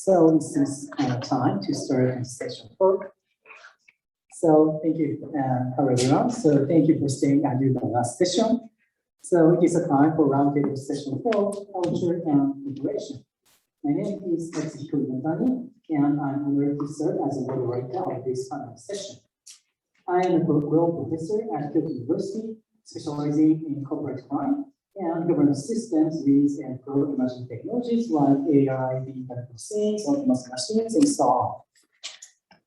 So this is time to start session 4. So thank you, hello everyone. So thank you for staying until the last session. So it is a time for roundtable session 4, culture and integration. My name is Session4, and I'm honored to serve as a moderator of this panel session. I am a program professor at Kyoto University, specializing in corporate crime and governance systems with and pro-emerging technologies like AI, the Internet of Things, autonomous machines, and so on.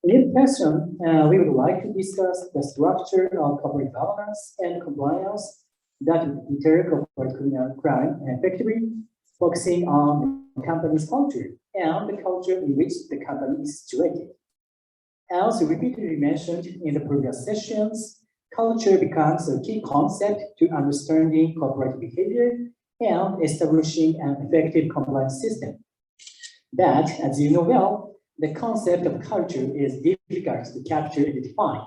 In this session, we would like to discuss the structure of corporate governance and compliance that deter corporate criminal crime effectively, focusing on the company's culture and the culture in which the company is situated. As repeatedly mentioned in the previous sessions, culture becomes a key concept to understanding corporate behavior and establishing an effective compliance system. But, as you know well, the concept of culture is difficult to capture and define.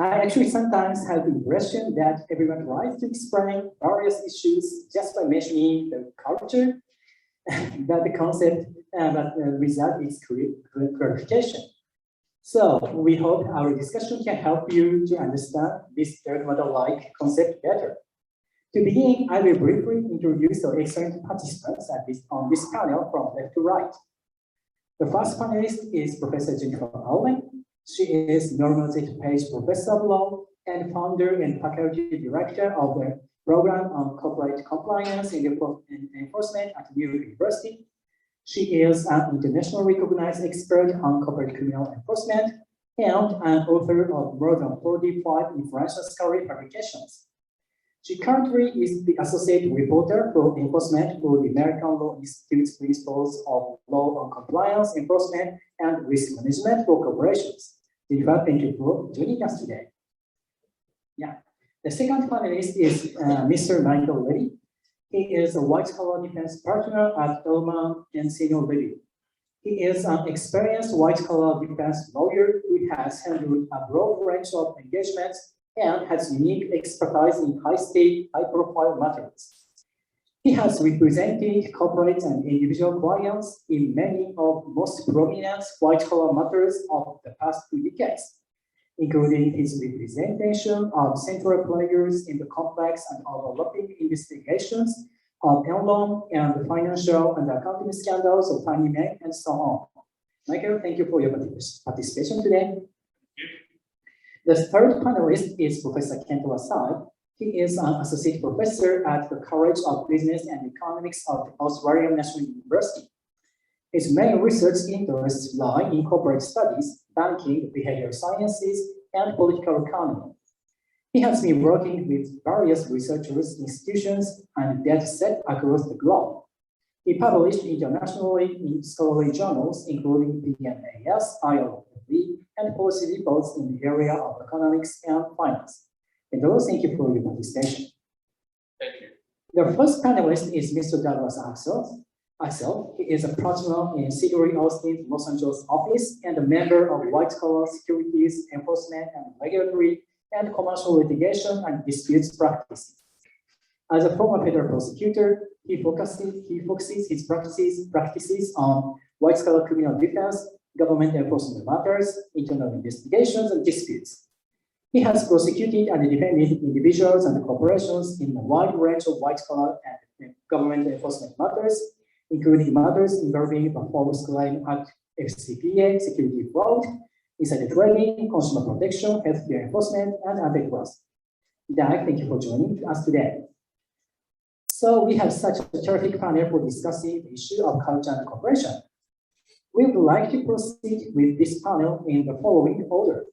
I actually sometimes have the impression that everyone tries to explain various issues just by mentioning the culture, but the concept without its clarification. So we hope our discussion can help you to understand this third model-like concept better. To begin, I will briefly introduce the excellent participants on this panel from left to right. The first panelist is Professor Jennifer Allen. She is Norman Z. Page Professor of Law and founder and faculty director of the Program on Corporate Compliance and Enforcement at New York University. She is an internationally recognized expert on corporate criminal enforcement and an author of more than 45 influential scholarly publications. She currently is the associate reporter for enforcement for the American Law Institute's Principles of Law on Compliance, Enforcement, and Risk Management for Corporations. Jennifer, thank you for joining us today. Yeah. The second panelist is Mr. Michael Levy. He is a white-collar defense partner at Elman and Senior Levy. He is an experienced white-collar defense lawyer who has handled a broad range of engagements and has unique expertise in high-stake, high-profile matters. He has represented corporate and individual clients in many of the most prominent white-collar matters of the past 2 decades, including his representation of central players in the complex and overlapping investigations of Enron and the financial and accounting scandals of Fannie Mae and so on. Michael, thank you for your participation today. The third panelist is Professor Kento Asai. He is an associate professor at the College of Business and Economics of the Australian National University. His main research interests lie in corporate studies, banking, behavioral sciences, and political economy. He has been working with various researchers, institutions, and data sets across the globe. He published internationally in scholarly journals, including PNAS, ILOV, and policy reports in the area of economics and finance. And also, thank you for your participation. Thank you. The first panelist is Mr. Douglas Axel. He is a partner in Sidney Austin's Los Angeles office and a member of white-collar securities enforcement and regulatory and commercial litigation and disputes practice. As a former federal prosecutor, he focuses his practices on white-collar criminal defense, government enforcement matters, internal investigations, and disputes. He has prosecuted and defended individuals and corporations in a wide range of white-collar and government enforcement matters, including matters involving the False Claim Act, FCPA, security fraud, insider trading, consumer protection, healthcare enforcement, and antitrust. Doug, thank you for joining us today. So we have such a terrific panel for discussing the issue of culture and cooperation. We would like to proceed with this panel in the following order.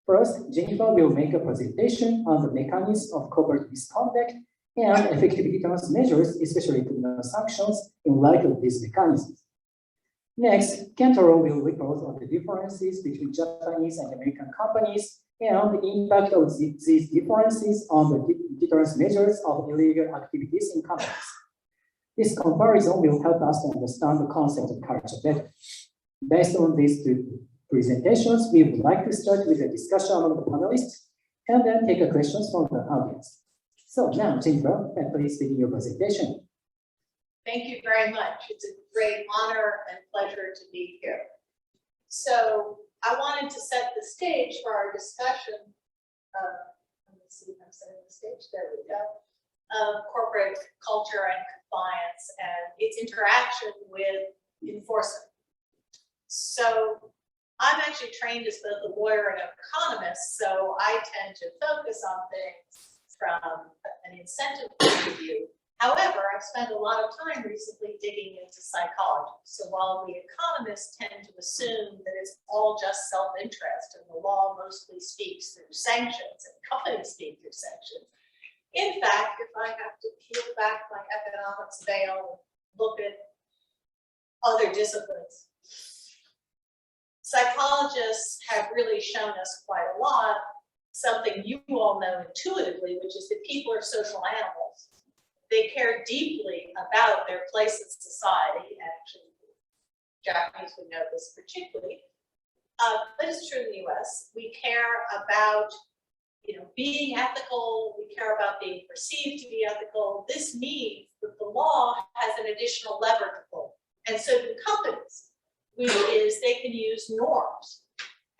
First, Jennifer will make a presentation on the mechanisms of corporate misconduct and effective deterrence measures, especially criminal sanctions, in light of these mechanisms. Next, Kentaro will report on the differences between Japanese and American companies and the impact of these differences on the deterrence measures of illegal activities in companies. This comparison will help us to understand the concept of culture better. Based on these two presentations, we would like to start with a discussion among the panelists and then take questions from the audience. So now, Jennifer, please begin your presentation. Thank you very much. It's a great honor and pleasure to be here. So I wanted to set the stage for our discussion. Let me see if I'm setting the stage. There we go. Of corporate culture and compliance and its interaction with enforcement. So I'm actually trained as both a lawyer and an economist, so I tend to focus on things from an incentive point of view. However, I've spent a lot of time recently digging into psychology. So while we economists tend to assume that it's all just self-interest and the law mostly speaks through sanctions and companies speak through sanctions, in fact, if I have to peel back my economics veil and look at other disciplines, psychologists have really shown us quite a lot, something you all know intuitively, which is that people are social animals. They care deeply about their place in society. Actually, Japanese would know this particularly, but it's true in the US. We care about being ethical. We care about being perceived to be ethical. This means that the law has an additional lever to pull, and so do companies, which is they can use norms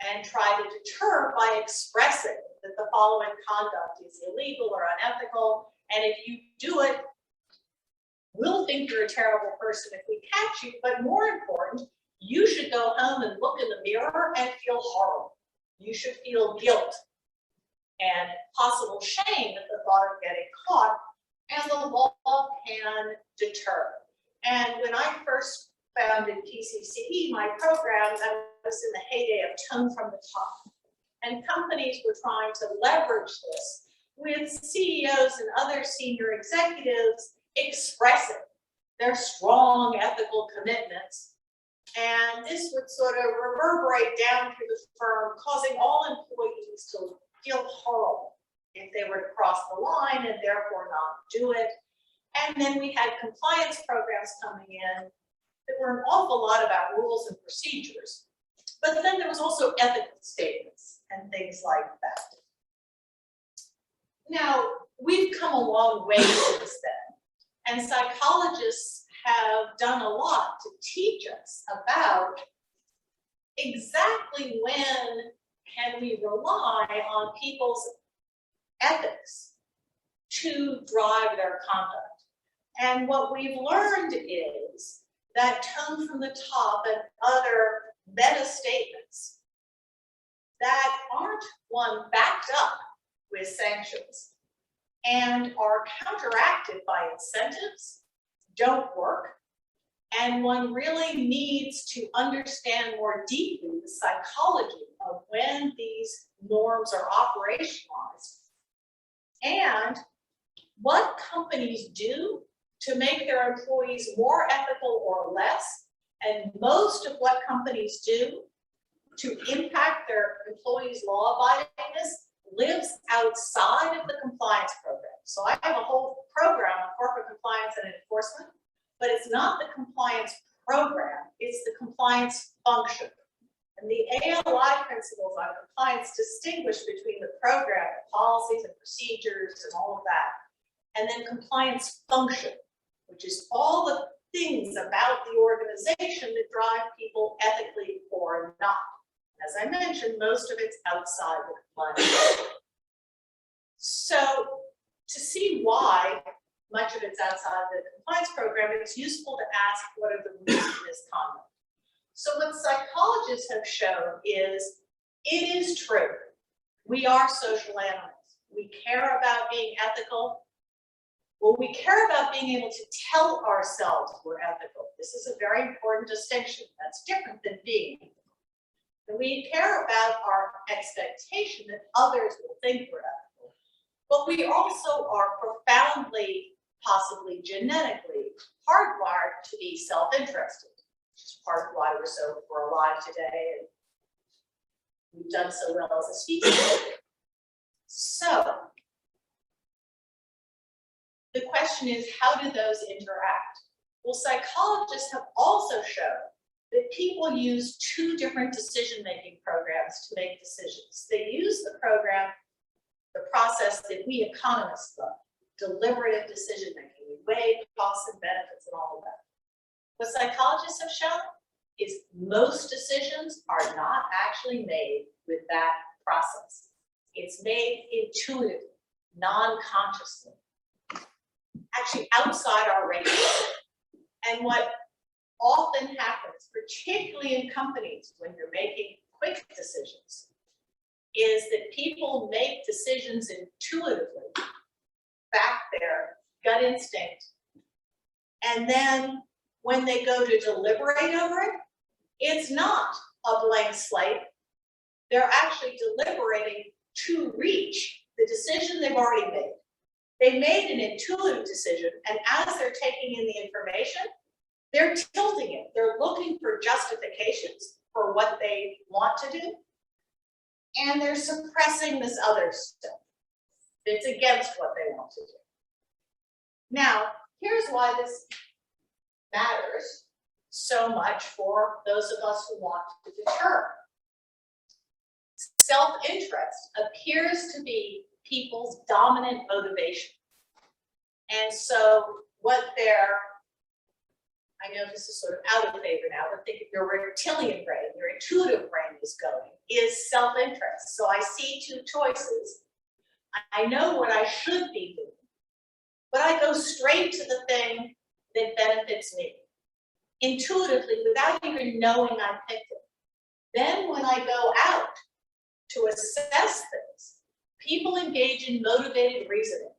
and try to deter by expressing that the following conduct is illegal or unethical. And if you do it, we'll think you're a terrible person if we catch you. But more important, you should go home and look in the mirror and feel horrible. You should feel guilt and possible shame at the thought of getting caught. And the law can deter. And when I first founded PCCE, my program, that was in the heyday of tone from the top. And companies were trying to leverage this with CEOs and other senior executives expressing their strong ethical commitments. And this would sort of reverberate down through the firm, causing all employees to feel horrible if they were to cross the line and therefore not do it. And then we had compliance programs coming in that were an awful lot about rules and procedures. But then there was also ethical statements and things like that. Now, we've come a long way since then, and psychologists have done a lot to teach us about exactly when can we rely on people's ethics to drive their conduct. And what we've learned is that tone from the top and other meta statements that aren't, one, backed up with sanctions and are counteracted by incentives don't work. And one really needs to understand more deeply the psychology of when these norms are operationalized and what companies do to make their employees more ethical or less. And most of what companies do to impact their employees' law-abidingness lives outside of the compliance program. So I have a whole program on corporate compliance and enforcement, but it's not the compliance program, it's the compliance function. And the ALI principles on compliance distinguish between the program, the policies and procedures and all of that, and then compliance function, which is all the things about the organization that drive people ethically or not. As I mentioned, most of it's outside the compliance. So to see why much of it's outside the compliance program, it's useful to ask what are the roots of misconduct. So what psychologists have shown is it is true. We are social animals. We care about being ethical. Well, we care about being able to tell ourselves we're ethical. This is a very important distinction. That's different than being ethical. And we care about our expectation that others will think we're ethical. But we also are profoundly, possibly genetically, hardwired to be self-interested, which is part of why we're alive today and we've done so well as a species. So the question is, how do those interact? Well, psychologists have also shown that people use two different decision-making programs to make decisions. They use the program, the process that we economists love, deliberative decision-making. We weigh costs and benefits and all of that. What psychologists have shown is most decisions are not actually made with that process. It's made intuitively, non-consciously, actually outside our radar. And what often happens, particularly in companies when you're making quick decisions, is that people make decisions intuitively, back their gut instinct, and then when they go to deliberate over it, it's not a blank slate. They're actually deliberating to reach the decision they've already made. They made an intuitive decision, and as they're taking in the information, they're tilting it. They're looking for justifications for what they want to do, and they're suppressing this other stuff that's against what they want to do. Now, here's why this matters so much for those of us who want to deter. Self-interest appears to be people's dominant motivation. And so what I know this is sort of out of favor now, but think if your reptilian brain, your intuitive brain is going, is self-interest. So I see two choices. I know what I should be doing, but I go straight to the thing that benefits me, intuitively, without even knowing I picked it. Then when I go out to assess things, people engage in motivated reasoning.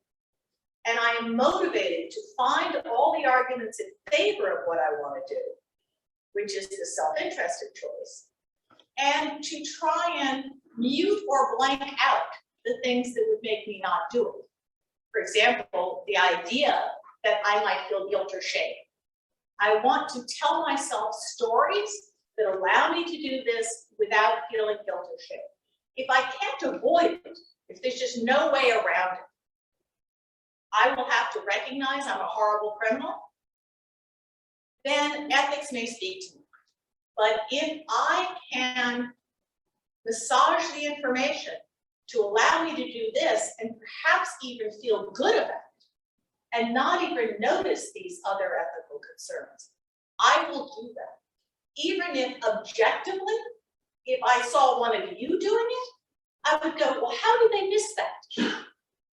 And I am motivated to find all the arguments in favor of what I want to do, which is the self-interested choice, and to try and mute or blank out the things that would make me not do it. For example, the idea that I might feel guilt or shame. I want to tell myself stories that allow me to do this without feeling guilt or shame. If I can't avoid it, if there's just no way around it, I will have to recognize I'm a horrible criminal. Then ethics may speak to me. But if I can massage the information to allow me to do this and perhaps even feel good about it and not even notice these other ethical concerns, I will do that. Even if objectively, if I saw one of you doing it, I would go, well, how did they miss that?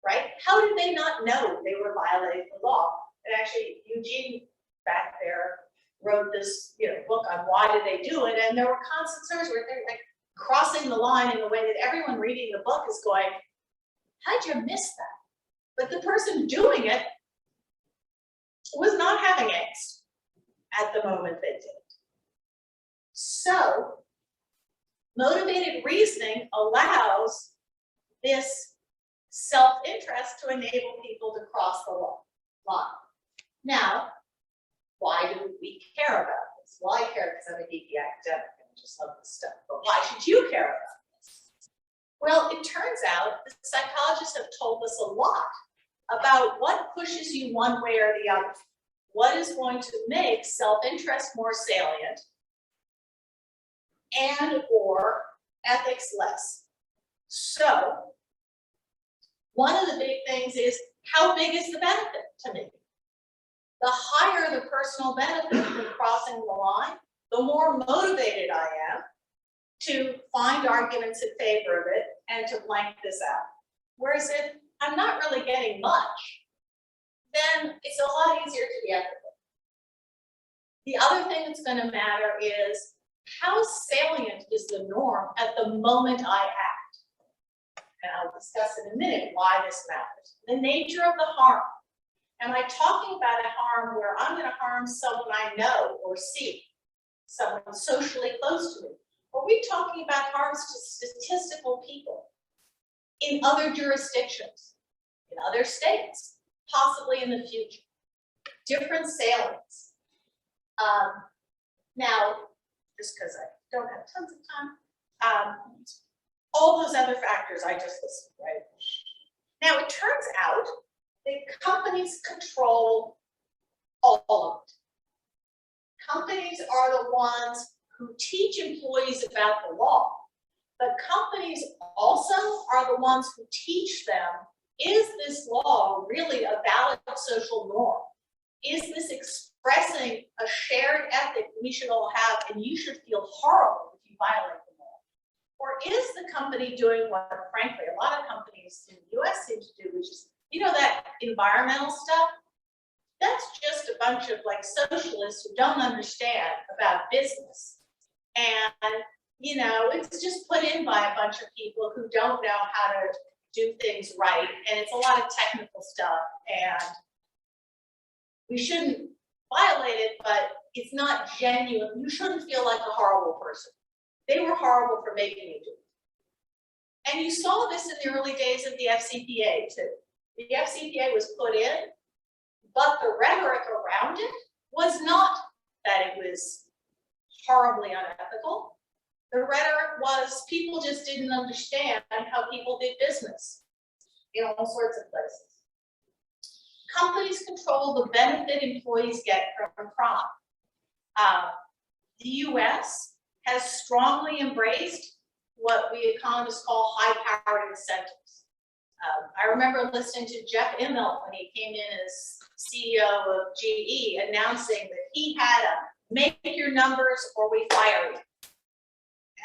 Right? How did they not know they were violating the law? And actually, Eugene back there wrote this, book on why did they do it, and there were concerns where they're like crossing the line in a way that everyone reading the book is going, how'd you miss that? But the person doing it was not having angst at the moment they did it. So, motivated reasoning allows this self-interest to enable people to cross the line. Now, why do we care about this? Well, I care because I'm a geeky academic and I just love this stuff, but why should you care about this? Well, it turns out that psychologists have told us a lot about what pushes you one way or the other. What is going to make self-interest more salient and or ethics less? So, one of the big things is, how big is the benefit to me? The higher the personal benefit from crossing the line, the more motivated I am to find arguments in favor of it and to blank this out. Whereas if I'm not really getting much, then it's a lot easier to be ethical. The other thing that's going to matter is, how salient is the norm at the moment I act? And I'll discuss in a minute why this matters. The nature of the harm. Am I talking about a harm where I'm going to harm someone I know or see, someone socially close to me? Or are we talking about harms to statistical people in other jurisdictions, in other states, possibly in the future? Different salience. Now, just because I don't have tons of time, all those other factors I just listed, right? Now, it turns out that companies control all of it. Companies are the ones who teach employees about the law, but companies also are the ones who teach them, is this law really a valid social norm? Is this expressing a shared ethic we should all have, and you should feel horrible if you violate the law? Or is the company doing what, frankly, a lot of companies in the US seem to do, which is, you know, that environmental stuff? That's just a bunch of like socialists who don't understand about business. And, you know, it's just put in by a bunch of people who don't know how to do things right. And it's a lot of technical stuff. And we shouldn't violate it, but it's not genuine. You shouldn't feel like a horrible person. They were horrible for making you do it. And you saw this in the early days of the FCPA too. The FCPA was put in, but the rhetoric around it was not that it was horribly unethical. The rhetoric was people just didn't understand how people did business in all sorts of places. Companies control the benefit employees get from crime. The US has strongly embraced what we economists call high-powered incentives. I remember listening to Jeff Immelt when he came in as CEO of GE announcing that he had a make your numbers or we fire you.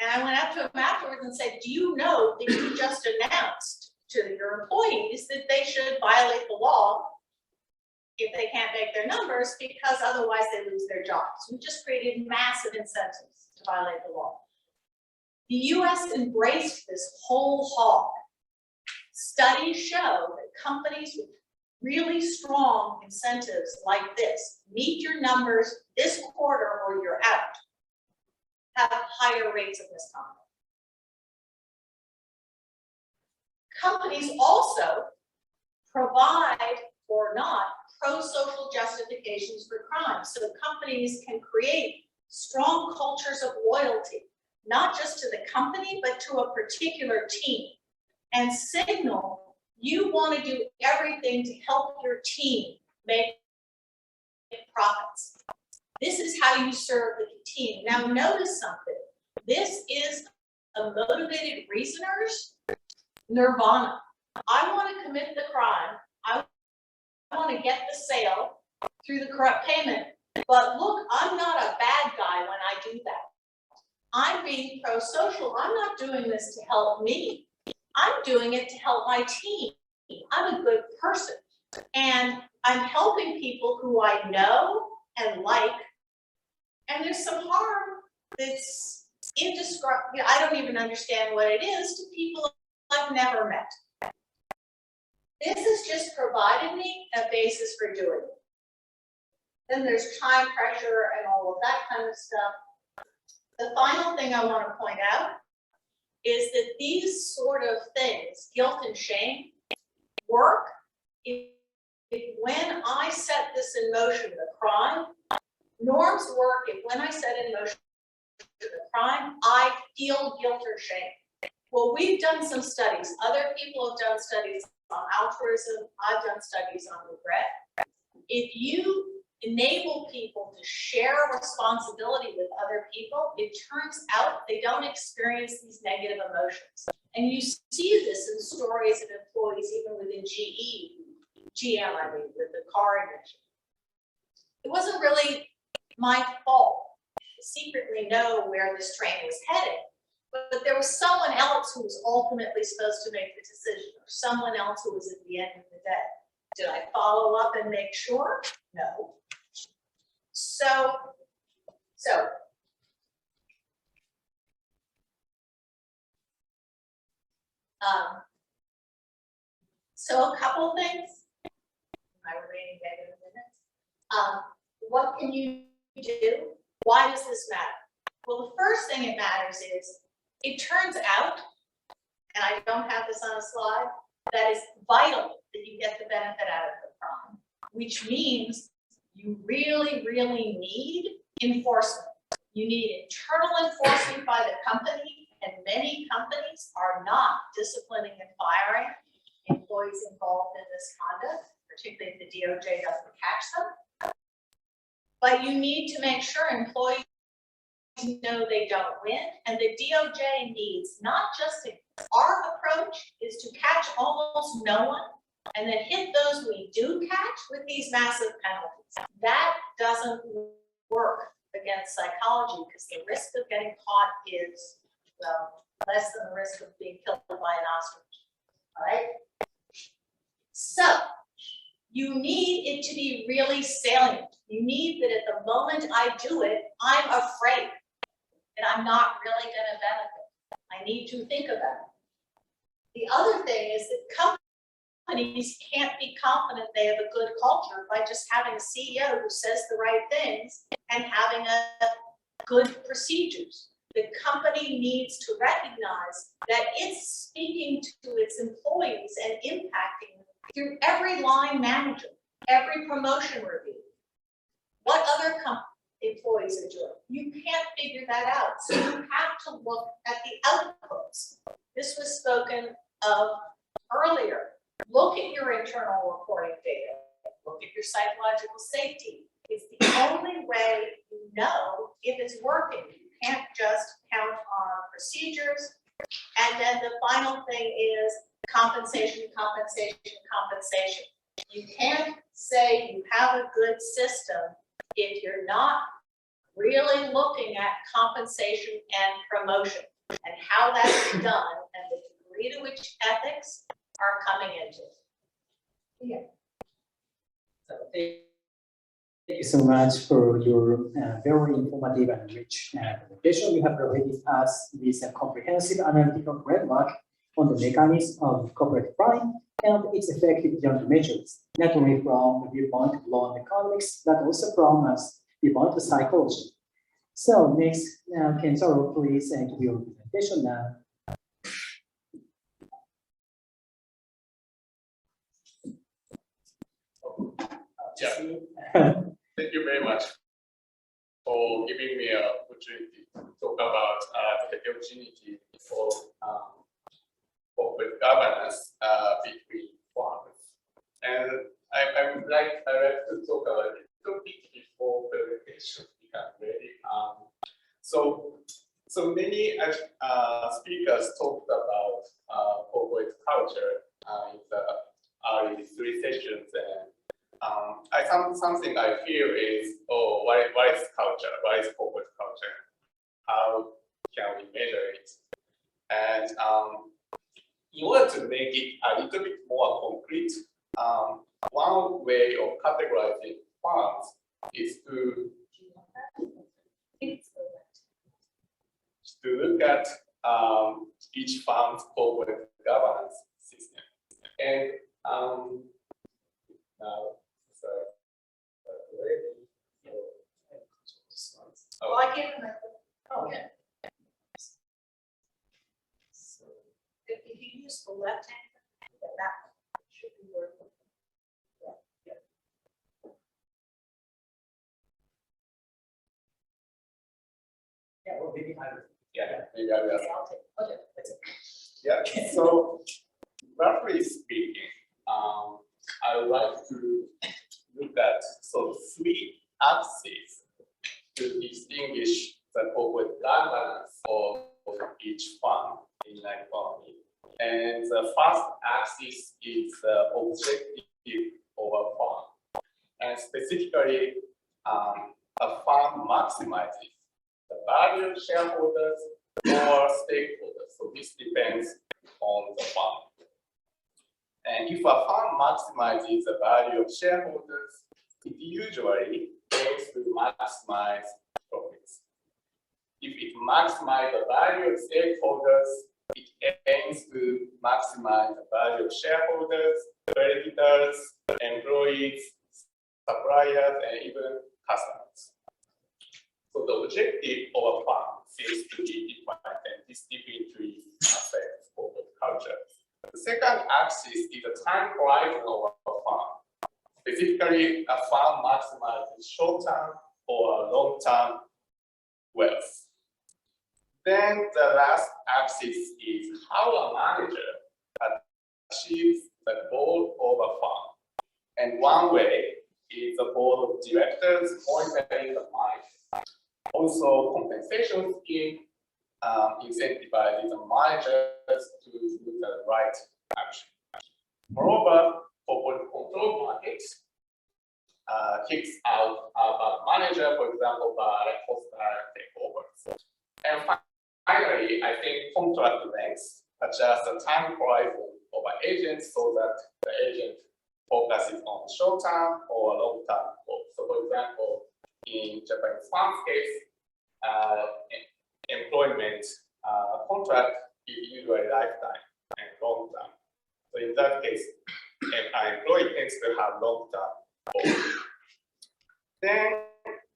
And I went up to him afterwards and said, do you know that you just announced to your employees that they should violate the law if they can't make their numbers, because otherwise they lose their jobs? We just created massive incentives to violate the law. The US embraced this whole hog. Studies show that companies with really strong incentives like this, meet your numbers this quarter or you're out, have higher rates of misconduct. Companies also provide or not pro-social justifications for crime. So companies can create strong cultures of loyalty, not just to the company, but to a particular team, and signal you want to do everything to help your team make profits. This is how you serve the team. Now notice something. This is a motivated reasoner's nirvana. I want to commit the crime. I want to get the sale through the corrupt payment. But look, I'm not a bad guy when I do that. I'm being pro-social. I'm not doing this to help me. I'm doing it to help my team. I'm a good person. And I'm helping people who I know and like. And there's some harm that's indescribable. I don't even understand what it is to people I've never met. This has just provided me a basis for doing it. Then there's time pressure and all of that kind of stuff. The final thing I want to point out is that these sort of things, guilt and shame, work if when I set this in motion, the crime, norms work if when I set in motion the crime, I feel guilt or shame. Well, we've done some studies. Other people have done studies on altruism. I've done studies on regret. If you enable people to share responsibility with other people, it turns out they don't experience these negative emotions. And you see this in stories of employees, even within GM, I mean, with the car industry. It wasn't really my fault to secretly know where this train was headed, but there was someone else who was ultimately supposed to make the decision, or someone else who was at the end of the day. Did I follow up and make sure? No. So a couple things. My remaining negative minutes. What can you do? Why does this matter? Well, the first thing it matters is, it turns out, and I don't have this on a slide, that is vital that you get the benefit out of the crime, which means you really, really need enforcement. You need internal enforcement by the company, and many companies are not disciplining and firing employees involved in this conduct, particularly if the DOJ doesn't catch them. But you need to make sure employees know they don't win, and the DOJ needs not just our approach is to catch almost no one and then hit those we do catch with these massive penalties. That doesn't work against psychology because the risk of getting caught is less than the risk of being killed by an ostrich. All right? So you need it to be really salient. You need that at the moment I do it, I'm afraid that I'm not really going to benefit. I need to think about it. The other thing is that companies can't be confident they have a good culture by just having a CEO who says the right things and having good procedures. The company needs to recognize that it's speaking to its employees and impacting them through every line manager, every promotion review. What other employees are doing? You can't figure that out. So you have to look at the outputs. This was spoken of earlier. Look at your internal reporting data. Look at your psychological safety. It's the only way you know if it's working. You can't just count on procedures. And then the final thing is compensation, compensation, compensation. You can't say you have a good system if you're not really looking at compensation and promotion and how that's done and the degree to which ethics are coming into it. Yeah. So thank you so much for your very informative and rich presentation. You have provided us with a comprehensive analytical framework on the mechanism of corporate crime and its effective countermeasures, not only from the viewpoint of law and economics, but also from the viewpoint of psychology. So next, Kentaro, please give your presentation now. Yeah. Thank you very much for giving me an opportunity to talk about the heterogeneity for corporate governance between firms. And I would like to talk about a little bit before presentation become ready. So many speakers talked about corporate culture in the early three sessions, and something I feel is, oh, what is culture? What is corporate culture? How can we measure it? And in order to make it a little bit more concrete, one way of categorizing firms is to look at each firm's corporate governance system. And Oh, I can't remember. Oh, yeah. So if you use the left hand, that should be working. Yeah, well, maybe I will. maybe I will. Okay, I'll take it. Okay, that's it. Yeah, so roughly speaking, I would like to look at three axes to distinguish the corporate governance of each firm in an economy. And the first axis is the objective of a firm. And specifically, a firm maximizes the value of shareholders or stakeholders. So this depends on the firm. And if a firm maximizes the value of shareholders, it usually aims to maximize profits. If it maximizes the value of stakeholders, it aims to maximize the value of shareholders, creditors, employees, suppliers, and even customers. So the objective of a firm seems to be defined, and this definitely affects corporate culture. The second axis is the time horizon of a firm. Specifically, a firm maximizes short-term or long-term wealth. Then the last axis is how a manager achieves the goal of a firm. And one way is the board of directors monitoring the manager. Also, compensation scheme incentivizes the managers to do the right action. Moreover, corporate control market kicks out a manager, for example, by hostile takeovers. And finally, I think contract lengths adjust the time horizon of an agent so that the agent focuses on short-term or long-term goals. So, for example, in Japanese firm's case, employment contract is usually lifetime and long-term. So in that case, an employee tends to have long-term goals. Then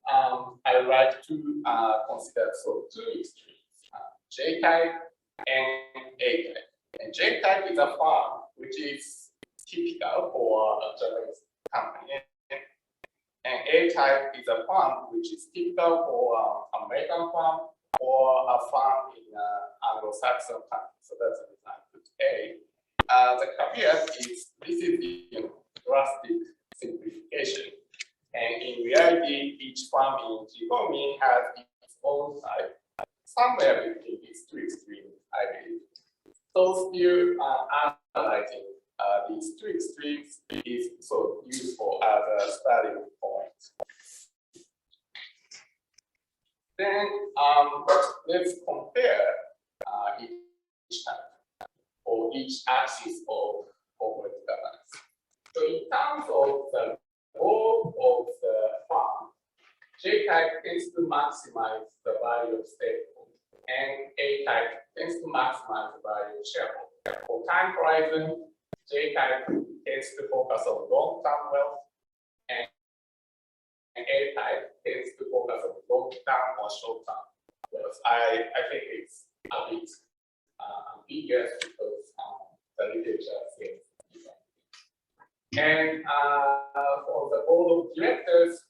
I would like to consider two extremes, J-type and A-type. And J-type is a firm which is typical for a Japanese company. And A-type is a firm which is typical for American firm or a firm in Anglo-Saxon country. So that's the reason I put A. The caveat is this is the drastic simplification. And in reality, each firm in Jigomi has its own type, somewhere between these two extremes, I believe. So still analyzing these two extremes is so useful as a starting point. Then let's compare each type or each axis of corporate governance. So in terms of the goal of the firm, J-type tends to maximize the value of stakeholders, and A-type tends to maximize the value of shareholders. For time horizon, J-type tends to focus on long-term wealth, and A-type tends to focus on long-term or short-term wealth. I think it's a bit ambiguous because the literature says different. And for the board of directors,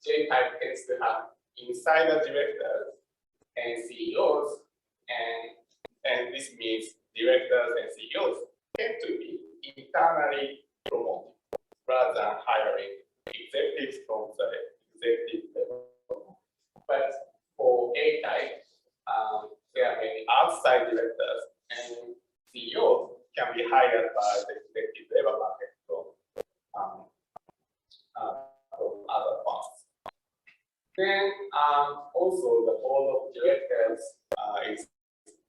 J-type tends to have insider directors and CEOs, and this means directors and CEOs tend to be internally promoted rather than hiring executives from the executive level. But for A-type, there are many outside directors, and CEOs can be hired by the executive level market from other firms. Then also the board of directors is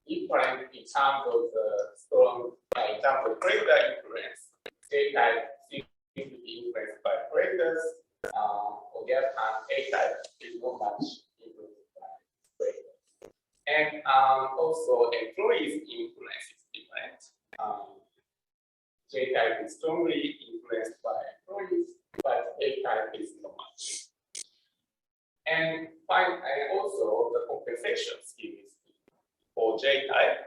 different in terms of the strong, in terms of greater influence. A-type seems to be influenced by creditors. On the other hand, A-type is not much influenced by creditors. And also employees' influence is different. J-type is strongly influenced by employees, but A-type is not much. And also the compensation scheme is for J-type.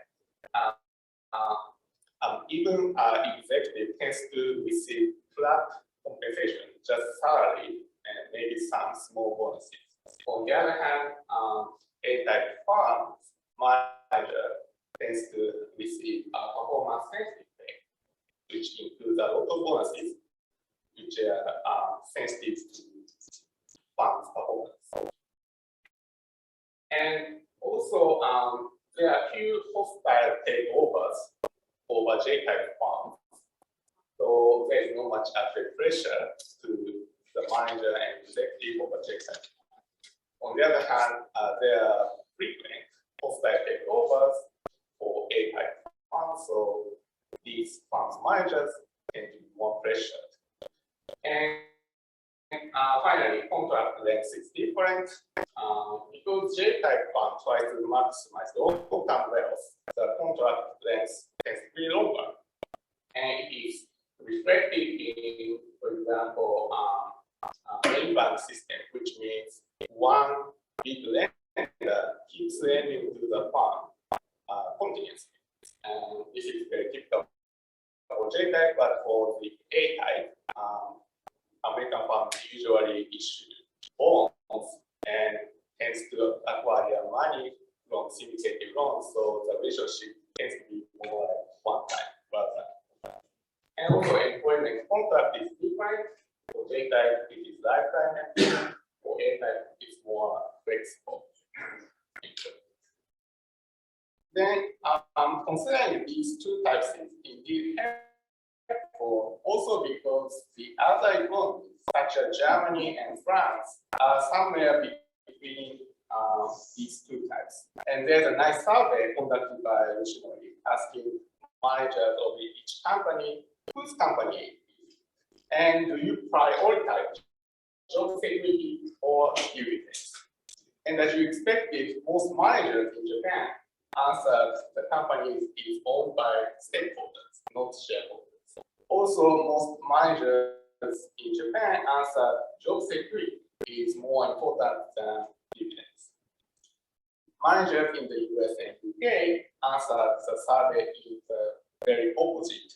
Even executive tends to receive flat compensation, just salary and maybe some small bonuses. On the other hand, A-type firms manager tends to receive performance sensitive pay, which includes a lot of bonuses, which are sensitive to firms' performance. And also, there are few hostile takeovers over J-type firms. So there is not much actual pressure to the manager and executive over J-type. On the other hand, there are frequent hostile takeovers for A-type firms. So these firms' managers tend to be more pressured. And finally, contract length is different. Because J-type fund tries to maximize the long-term wealth, the contract length tends to be longer. And it is reflected in, for example, main bank system, which means one big lender keeps lending to the fund continuously. And this is very typical for J-type, but for the A-type, American funds usually issue bonds and tends to acquire money from syndicated loans, so the relationship tends to be more like one time rather than. And also employment contract is different. For J-type, it is lifetime. For A-type, it's more flexible. Then considering these two types is indeed helpful also because the other economies, such as Germany and France, are somewhere between these two types. And there's a nice survey conducted by Yoshinori asking managers of each company, whose company it is, and do you prioritize job security or dividends? And as you expected, most managers in Japan answered the company is owned by stakeholders, not shareholders. Also, most managers in Japan answered job security is more important than dividends. Managers in the US and UK answered the survey in the very opposite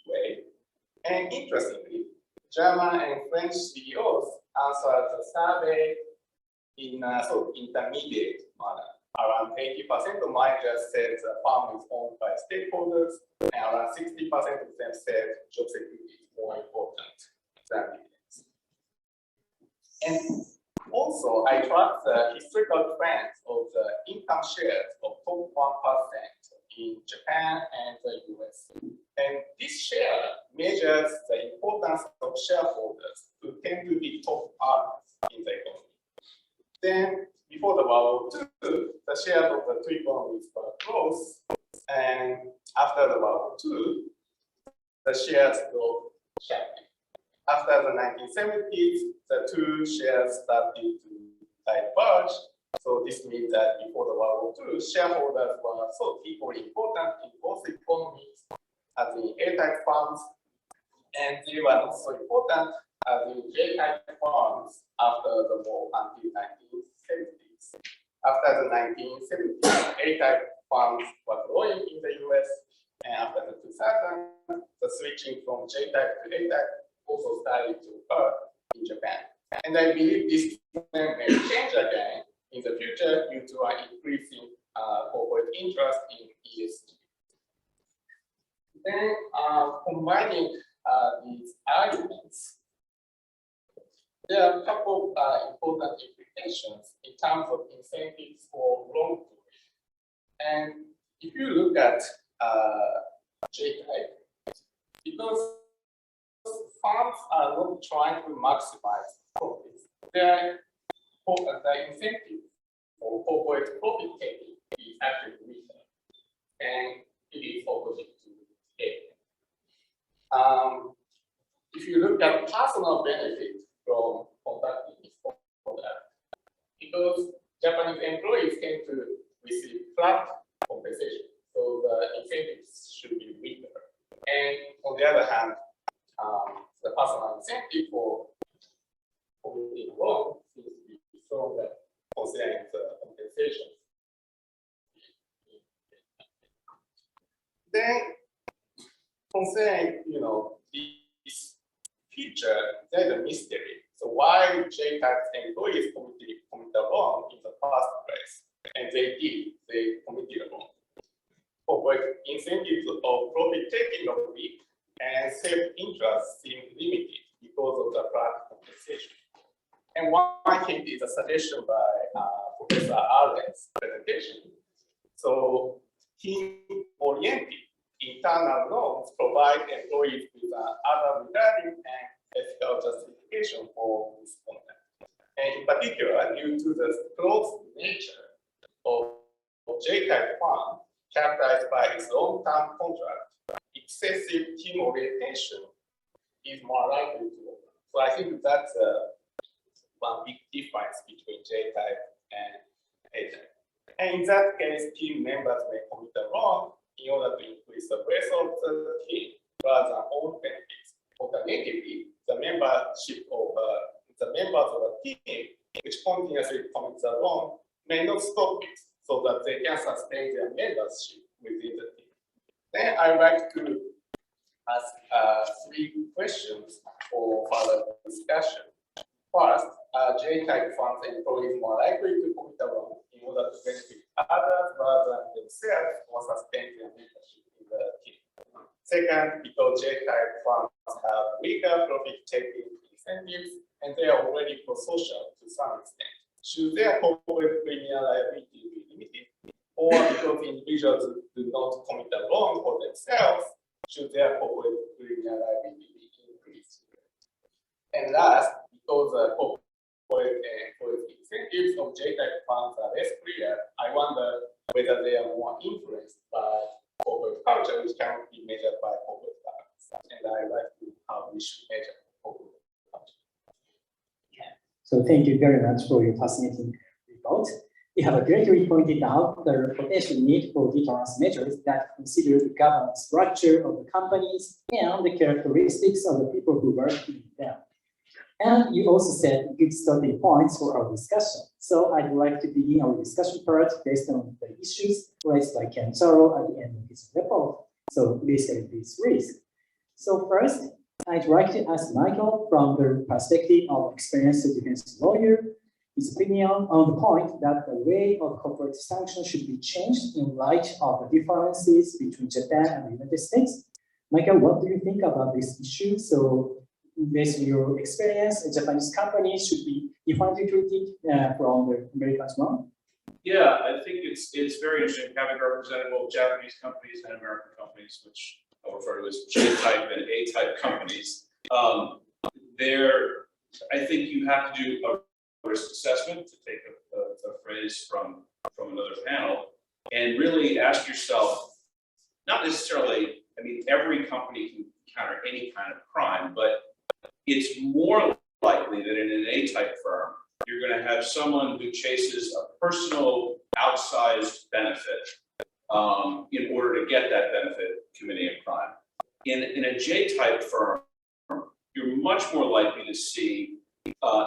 way. And interestingly, German and French CEOs answered the survey in intermediate manner. Around 80% of managers said the firm is owned by stakeholders, and around 60% of them said job security is more important than dividends. And also, I tracked the historical trends of the income shares of top 1% in Japan and the US. And this share measures the importance of shareholders who tend to be top earners in the economy. Then, before the World War II, the shares of the two economies were close, and after the World War II, the shares dropped sharply. After the 1970s, the two shares started to diverge. So this means that before the World War II, shareholders were so equally important in both economies as in A-type funds, and they were not so important as in J-type funds after the war until 1970s. After the 1970s, A-type funds were growing in the US, and after the 2000s, the switching from J-type to A-type also started to occur in Japan. And I believe this trend may change again in the future due to an increasing corporate interest in ESG. Then combining these arguments, there are a couple of important implications in terms of incentives for long duration. And if you look at J-type, because funds are not trying to maximize profits, the incentive for corporate profit taking is actually weaker, and it is opposite to A. If you look at personal benefit from conducting this product, because Japanese employees tend to receive flat compensation, so the incentives should be weaker. And on the other hand, the personal incentive for being wrong seems to be stronger considering the compensation. Then, considering this feature, there's a mystery. So why J-type employees committed wrong in the first place? And they committed wrong. Corporate incentives of profit taking are weak, and self-interest seems limited because of the flat compensation. And one hint is a suggestion by Professor Allen's presentation. So, team-oriented internal norms provide employees with other regarding and ethical justification for misconduct. And in particular, due to the close nature of J-type fund, characterized by its long-term contract, excessive team orientation is more likely to occur. So I think that's one big difference between J-type and A-type. And in that case, team members may commit a wrong in order to increase the breadth of the team rather than own benefits. Alternatively, the membership of the members of a team which continuously commits a wrong may not stop it so that they can sustain their membership within the team. Then I'd like to ask 3 questions for further discussion. First, are J-type funds employees more likely to commit a wrong in order to benefit others rather than themselves or sustain their membership in the team? Second, because J-type funds have weaker profit-taking incentives and they are already pro-social to some extent, should their corporate premium liability be limited? Or because individuals do not commit a wrong for themselves, should their corporate premium liability be last, because corporate incentives of J-type funds are less clear, I wonder whether they are more influenced by corporate culture, which cannot be measured by corporate culture. And I like to how we should measure corporate culture. So thank you very much for your fascinating report. You have greatly pointed out the potential need for deterrence measures that consider the governance structure of the companies and the characteristics of the people who work in them. And you also said good starting points for our discussion. So I'd like to begin our discussion part based on the issues raised by Ken Taro at the end of his report. So basically this risk. So first, I'd like to ask Michael from the perspective of experienced defense lawyer, his opinion on the point that the way of corporate sanctions should be changed in light of the differences between Japan and the United States. Michael, what do you think about this issue? So based on your experience, Japanese companies should be differently treated from the American one? Yeah, I think it's very interesting having represented both Japanese companies and American companies, which I'll refer to as J-type and A-type companies. I think you have to do a risk assessment, to take a phrase from another panel, and really ask yourself, not necessarily, I mean, every company can counter any kind of crime, but it's more likely that in an A-type firm, you're going to have someone who chases a personal outsized benefit in order to get that benefit committing a crime. In a J-type firm, you're much more likely to see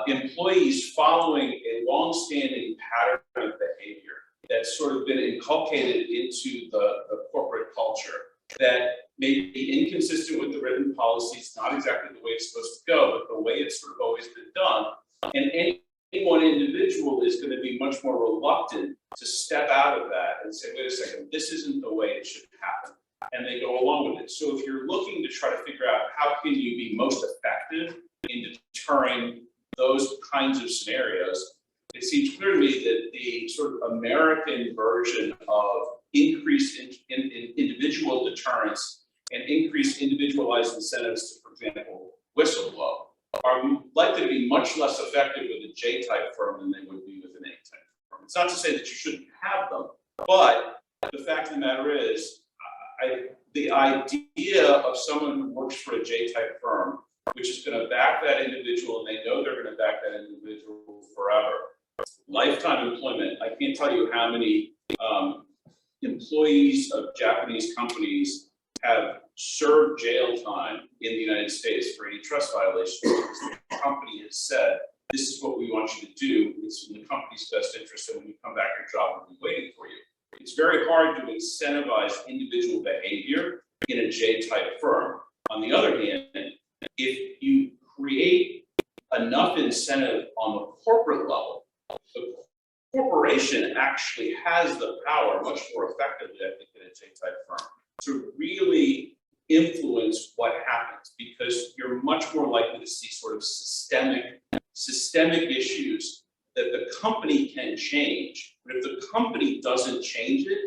employees following a long-standing pattern of behavior that's sort of been inculcated into the corporate culture that may be inconsistent with the written policies, not exactly the way it's supposed to go, but the way it's sort of always been done. And any one individual is going to be much more reluctant to step out of that and say, wait a second, this isn't the way it should happen. And they go along with it. So if you're looking to try to figure out how can you be most effective in deterring those kinds of scenarios, it seems clear to me that the sort of American version of increased individual deterrence and increased individualized incentives to, for example, whistleblow, are likely to be much less effective with a J-type firm than they would be with an A-type firm. It's not to say that you shouldn't have them, but the fact of the matter is, the idea of someone who works for a J-type firm, which is going to back that individual, and they know they're going to back that individual forever. Lifetime employment. I can't tell you how many employees of Japanese companies have served jail time in the United States for antitrust violations because the company has said, this is what we want you to do. It's in the company's best interest, and when you come back, your job will be waiting for you. It's very hard to incentivize individual behavior in a J-type firm. On the other hand, if you create enough incentive on the corporate level, the corporation actually has the power much more effectively, I think, in a J-type firm to really influence what happens, because you're much more likely to see sort of systemic issues that the company can change. But if the company doesn't change it,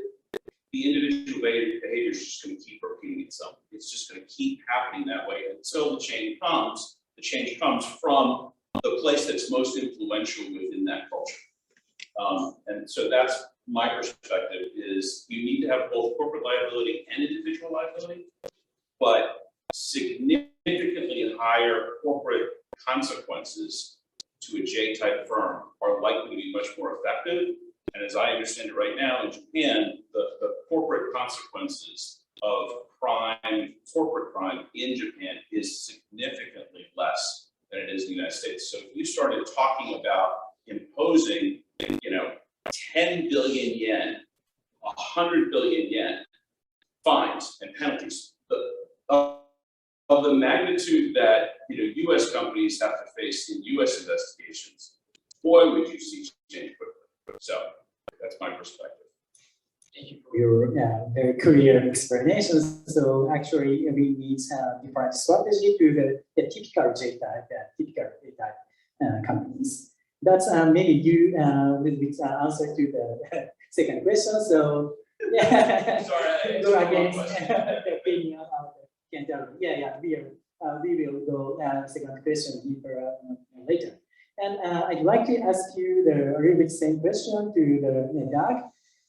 the individual behavior is just going to keep repeating itself. It's just going to keep happening that way until the change comes. The change comes from the place that's most influential within that culture. And so that's my perspective, is you need to have both corporate liability and individual liability, but significantly higher corporate consequences to a J-type firm are likely to be much more effective. And as I understand it right now in Japan, the corporate consequences of crime, corporate crime in Japan is significantly less than it is in the United States. So if you started talking about imposing, 10 billion yen, 100 billion yen fines and penalties of the magnitude that U.S. companies have to face in U.S. investigations, boy, would you see change quickly. So that's my perspective. Thank you for your very clear explanations. So actually, we need different strategy to the typical J-type, typical A-type companies. That's maybe you with answer to the second question. So yeah, Sorry, go against the opinion of Ken Taro. Yeah, we are we will go second question deeper later. And I'd like to ask you a little bit same question to the Doug,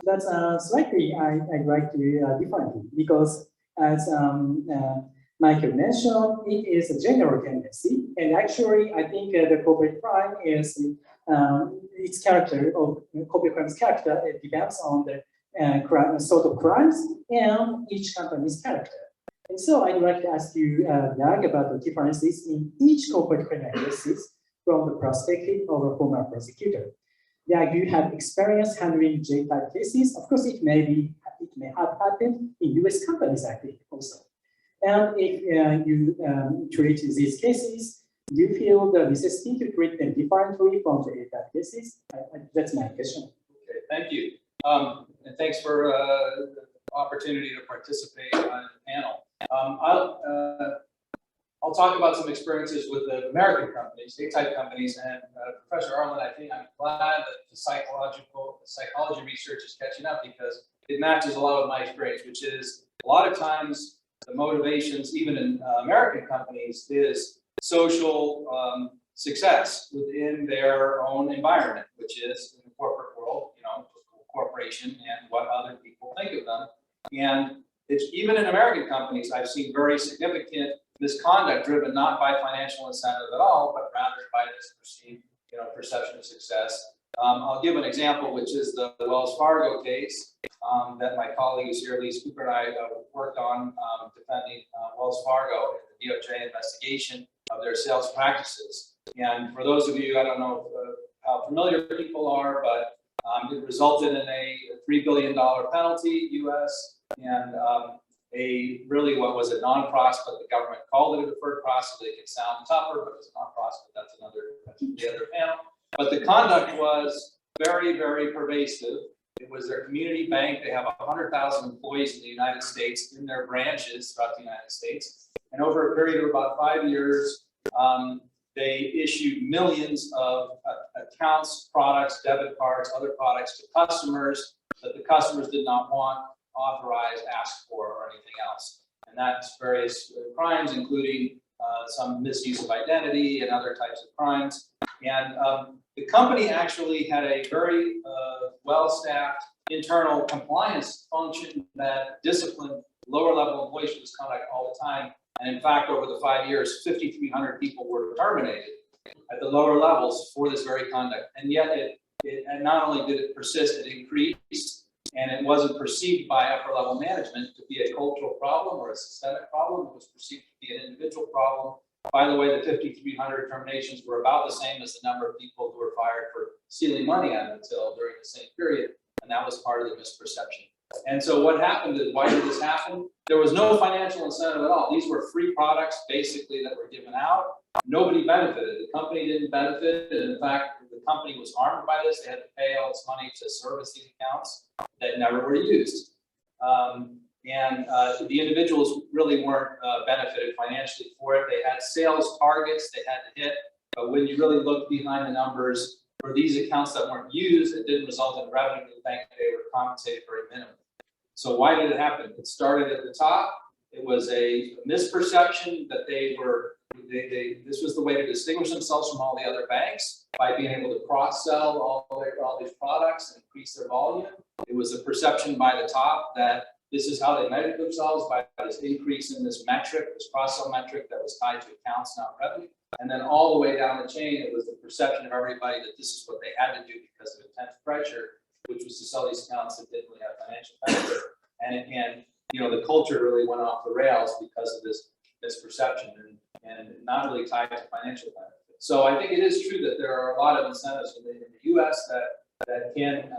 but slightly I'd like to define it because as Michael mentioned, it is a general tendency, and actually I think the corporate crime is its character of corporate crime's character. It depends on the sort of crimes and each company's character. And so I'd like to ask you, Doug, about the differences in each corporate criminal cases from the perspective of a former prosecutor. Doug, you have experience handling J-type cases. Of course, it may have happened in U.S. companies, I think, also. And if you treat these cases, do you feel the necessity to treat them differently from the J-type cases? That's my question. Okay, thank you. And thanks for the opportunity to participate on the panel. I'll talk about some experiences with the American companies, A-type companies, and Professor Arlen, I think I'm glad that the psychology research is catching up because it matches a lot of my experience, which is a lot of times the motivations, even in American companies, is social success within their own environment, which is in the corporate world, corporation and what other people think of them. And it's even in American companies, I've seen very significant misconduct driven not by financial incentive at all, but rather by this perceived, perception of success. I'll give an example, which is the Wells Fargo case that my colleagues here, Lee Cooper and I, worked on defending Wells Fargo in the DOJ investigation of their sales practices. And for those of you, I don't know how familiar people are, but it resulted in a $3 billion penalty, U.S., and what was a non-process, but the government called it a deferred process. They could sound tougher, but it's a non-process, but that's the other panel. But the conduct was very, very pervasive. It was their community bank. They have 100,000 employees in the United States in their branches throughout the United States. And over a period of about 5 years, they issued millions of accounts, products, debit cards, other products to customers that the customers did not want, authorize, ask for, or anything else. And that's various crimes, including some misuse of identity and other types of crimes. And the company actually had a very well-staffed internal compliance function that disciplined lower-level employees for this conduct all the time. And in fact, over the 5 years, 5,300 people were terminated at the lower levels for this very conduct. And yet, and not only did it persist, it increased. And it wasn't perceived by upper level management to be a cultural problem or a systemic problem. It was perceived to be an individual problem. By the way, the 5,300 terminations were about the same as the number of people who were fired for stealing money on until during the same period. And that was part of the misperception. And so what happened is, why did this happen? There was no financial incentive at all. These were free products basically that were given out. Nobody benefited. The company didn't benefit. And in fact, the company was harmed by this. They had to pay all its money to service these accounts that never were used. The individuals really weren't benefited financially for it. They had sales targets they had to hit. But when you really look behind the numbers, for these accounts that weren't used, it didn't result in revenue to the bank. They were compensated very minimum. So why did it happen? It started at the top. It was a misperception that this was the way to distinguish themselves from all the other banks by being able to cross-sell all these products and increase their volume. It was a perception by the top that this is how they measured themselves, by this increase in this metric, this cross-sell metric that was tied to accounts, not revenue. And then all the way down the chain, it was the perception of everybody that this is what they had to do because of intense pressure, which was to sell these accounts that didn't really have financial benefit. And the culture really went off the rails because of this misperception and not really tied to financial benefit. So I think it is true that there are a lot of incentives in the U.S. that can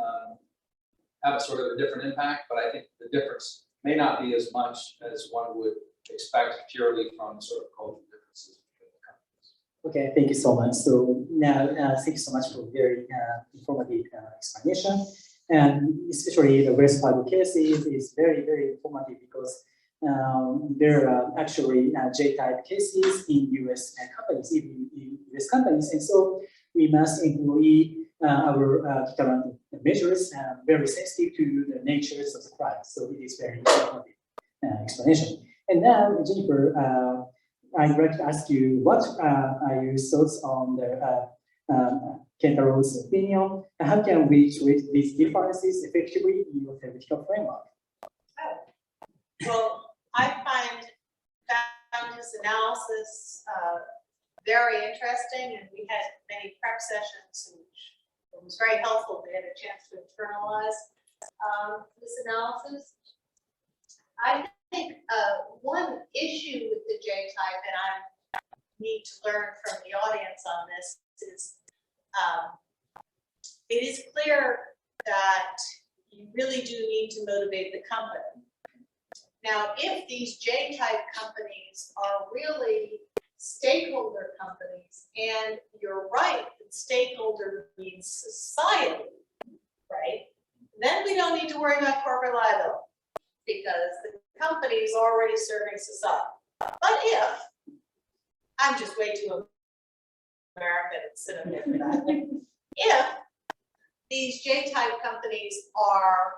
have a sort of a different impact, but I think the difference may not be as much as one would expect purely from sort of cultural differences between the companies. Okay, thank you so much. So now, thank you so much for very informative explanation. And especially the Wells Fargo case is very, very informative because there are actually J-type cases in U.S. companies, even in U.S. companies. And so we must employ our deterrent measures very sensitive to the natures of the crime. So it is very informative explanation. And now, Jennifer, I'd like to ask you, what are your thoughts on the Kentaro's opinion? How can we treat these differences effectively in your theoretical framework? Well, I found his analysis very interesting, and we had many prep sessions, which it was very helpful to get a chance to internalize this analysis. I think one issue with the J-type, and I need to learn from the audience on this, is it is clear that you really do need to motivate the company. Now, if these J-type companies are really stakeholder companies, and you're right, that stakeholder means society, right? Then we don't need to worry about corporate liability because the company is already serving society. But if, I'm just way too American and cynical for that. If these J-type companies are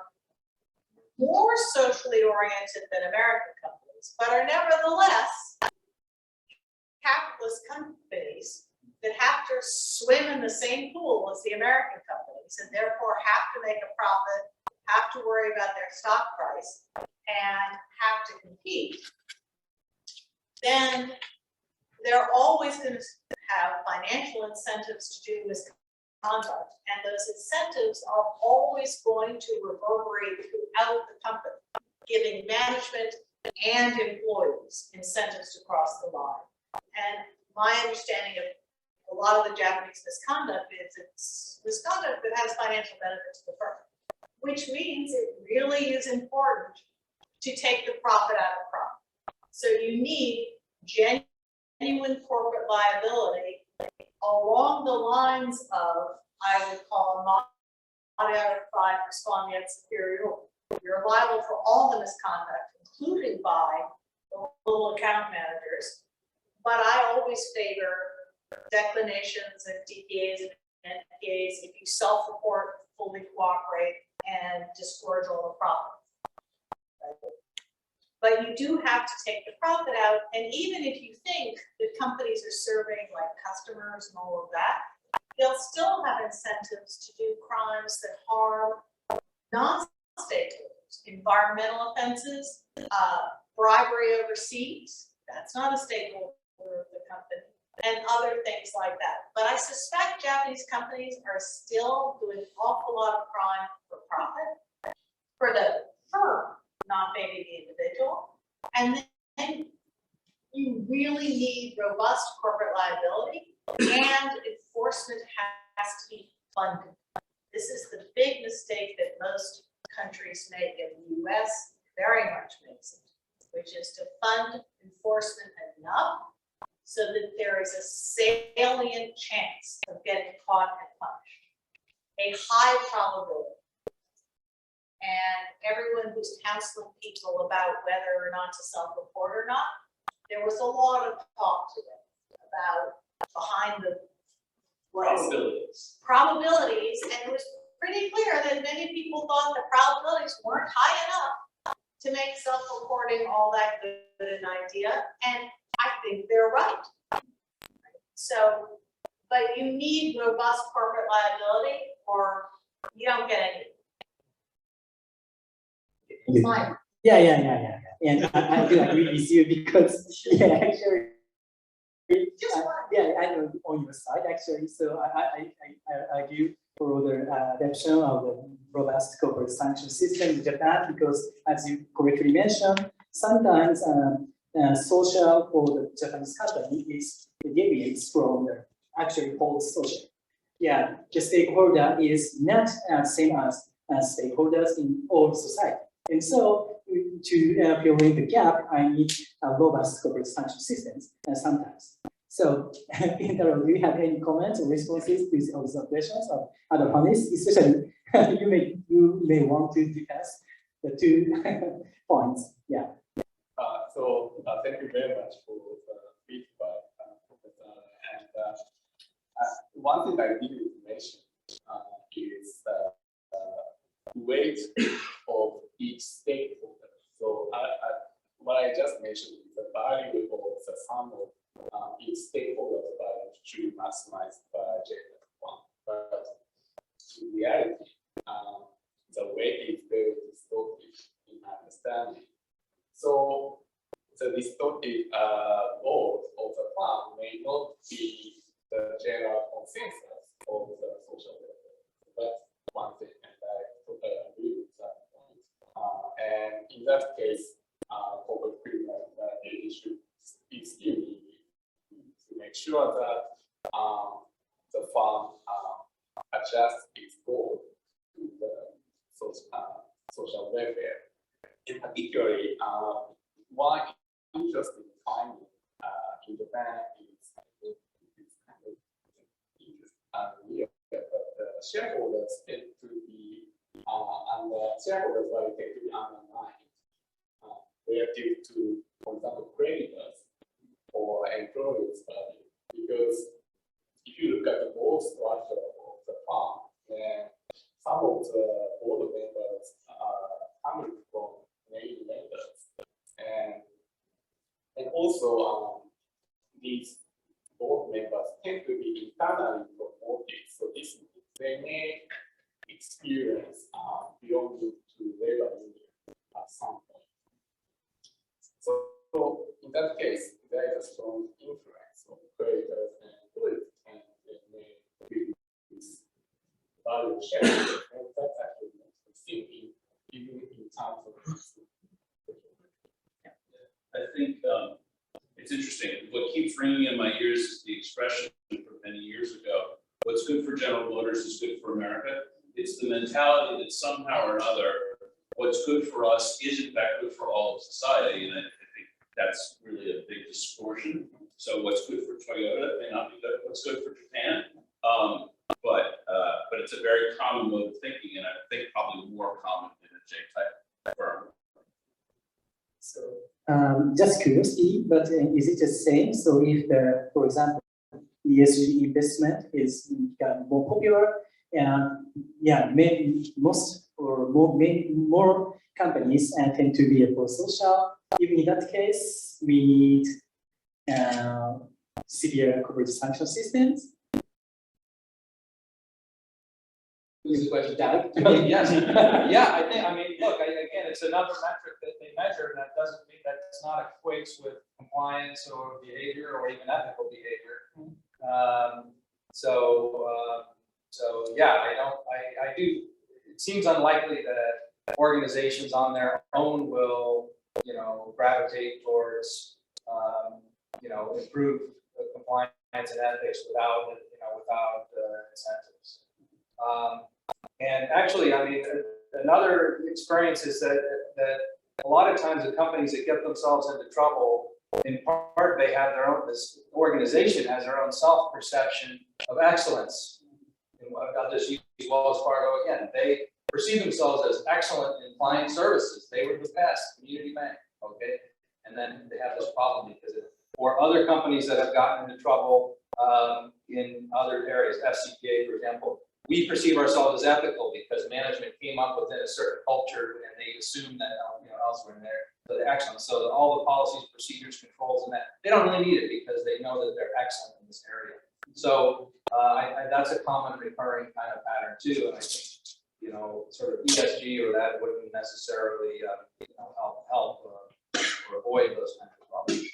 more socially oriented than American companies, but are nevertheless capitalist companies that have to swim in the same pool as the American companies and therefore have to make a profit, have to worry about their stock price, and have to compete, then they're always going to have financial incentives to do misconduct, and those incentives are always going to reverberate throughout the company, giving management and employees incentives to cross the line. And my understanding of a lot of the Japanese misconduct is it's misconduct that has financial benefit to the firm, which means it really is important to take the profit out of profit. So you need genuine corporate liability along the lines of, I would call modified respondeat superior. You're liable for all the misconduct, including by the little account managers. But I always favor declinations and DPAs and NPAs if you self-report, fully cooperate, and disgorge all the profit. But you do have to take the profit out, and even if you think that companies are serving like customers and all of that, they'll still have incentives to do crimes that harm non-stakeholders, environmental offenses, bribery overseas, that's not a stakeholder of the company, and other things like that. But I suspect Japanese companies are still doing an awful lot of crime for profit, for the firm, not maybe the individual. And then you really need robust corporate liability, and enforcement has to be funded. This is the big mistake that most countries make, in the US very much makes it, which is to fund enforcement enough so that there is a salient chance of getting caught and punished, a high probability. And everyone who's counseling people about whether or not to self-report or not, there was a lot of talk today about behind the probabilities, and it was pretty clear that many people thought the probabilities weren't high enough to make self-reporting all that good an idea, and I think they're right. So, but you need robust corporate liability, or you don't get any. It's mine. Yeah. And I do agree with you because, actually, I know on your side, actually. So I argue for the adoption of the robust corporate sanction system in Japan because, as you correctly mentioned, sometimes social for the Japanese company is deviates from the actually whole social. Yeah, the stakeholder is not same as stakeholders in all society. And so to fill in the gap, I need robust corporate sanction systems sometimes. So, do you have any comments or responses to these observations of other panelists? Especially, you may want to discuss the 2 points. Yeah. Thank you very much for the feedback, and one thing I didn't mention is the weight of each stakeholder. So what I just mentioned is the value of the sum of its stakeholders' value to maximize the jail fund. But in reality, the weight is very distorted in my understanding. So the distorted goals of the fund may not be the general consensus of the social welfare. That's one thing, and I totally agree with that point. And in that case, corporate criminal it should be still needed to make sure that the fund adjusts its goal to the social welfare. In particularly, one interesting finding in Japan is kind of interesting, but the shareholders tend to be shareholders value tend to be undermined relative to, for example, creditors or employees value. Because if you look at the board structure of the fund, then some of the board members are coming from main lenders, and also these board members tend to be internally promoted. So this they may experience belonging to labor union at some point. So in that case, there is a strong influence of creditors and employees, and they may reduce value sharing. And that's actually what we see even in terms of. I think it's interesting. What keeps ringing in my ears is the expression from many years ago: "What's good for General Motors is good for America." It's the mentality that somehow or another, what's good for us is in fact good for all of society, and I think that's really a big distortion. So what's good for Toyota may not be good. What's good for Japan, but it's a very common mode of thinking, and I think probably more common in a J-type firm. So just curiosity, but is it the same? So if the, for example, ESG investment is become more popular, and yeah, maybe most or more companies tend to be for social. Even in that case, we need severe corporate sanction systems. Who's the question? Doug? Yes. Yeah, I mean, look, again, it's another metric that they measure. That doesn't mean that it's not equates with compliance or behavior or even ethical behavior. So yeah, I do. It seems unlikely that organizations on their own will, gravitate towards, improved compliance and ethics without incentives. And actually, I mean, another experience is that a lot of times the companies that get themselves into trouble, in part, they have their own, this organization has their own self-perception of excellence. I'll just use Wells Fargo again. They perceive themselves as excellent in client services. They were the best community bank, okay? And then they have this problem because of it. Or other companies that have gotten into trouble in other areas, FCPA, for example, we perceive ourselves as ethical because management came up within a certain culture and they assume that elsewhere in there. So they're excellent. So all the policies, procedures, controls, and that they don't really need it because they know that they're excellent in this area. So that's a common recurring kind of pattern too. And I think sort of ESG or that wouldn't necessarily help or avoid those kinds of problems.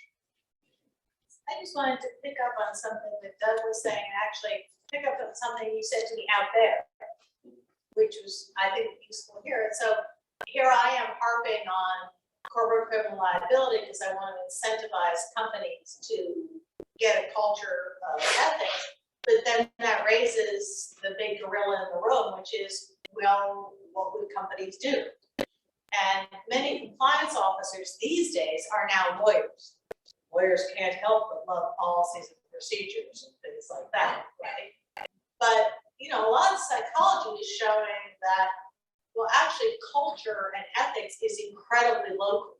I just wanted to pick up on something that Doug was saying, and actually pick up on something you said to me out there, which was, I think, useful here. And so here I am harping on corporate criminal liability because I want to incentivize companies to get a culture of ethics. But then that raises the big gorilla in the room, which is, well, what would companies do? And many compliance officers these days are now lawyers. Lawyers can't help but love policies and procedures and things like that, right? But, a lot of psychology is showing that, well, actually culture and ethics is incredibly local.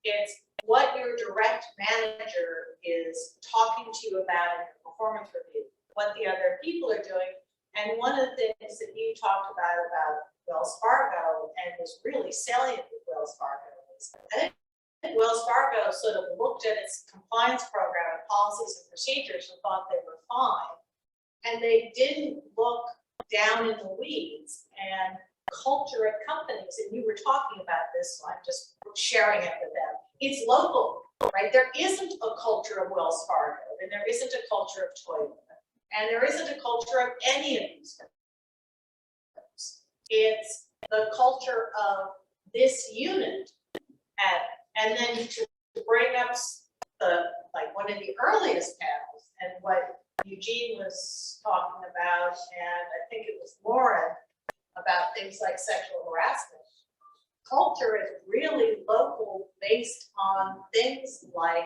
It's what your direct manager is talking to you about in your performance review, what the other people are doing. And one of the things that you talked about Wells Fargo and was really salient with Wells Fargo is, I think Wells Fargo sort of looked at its compliance program and policies and procedures and thought they were fine. And they didn't look down in the weeds and culture at companies. And you were talking about this, so I'm just sharing it with them. It's local, right? There isn't a culture of Wells Fargo, and there isn't a culture of Toyota, and there isn't a culture of any of these firms. It's the culture of this unit and then to bring up like one of the earliest panels and what Eugene was talking about, and I think it was Lauren, about things like sexual harassment. Culture is really local, based on things like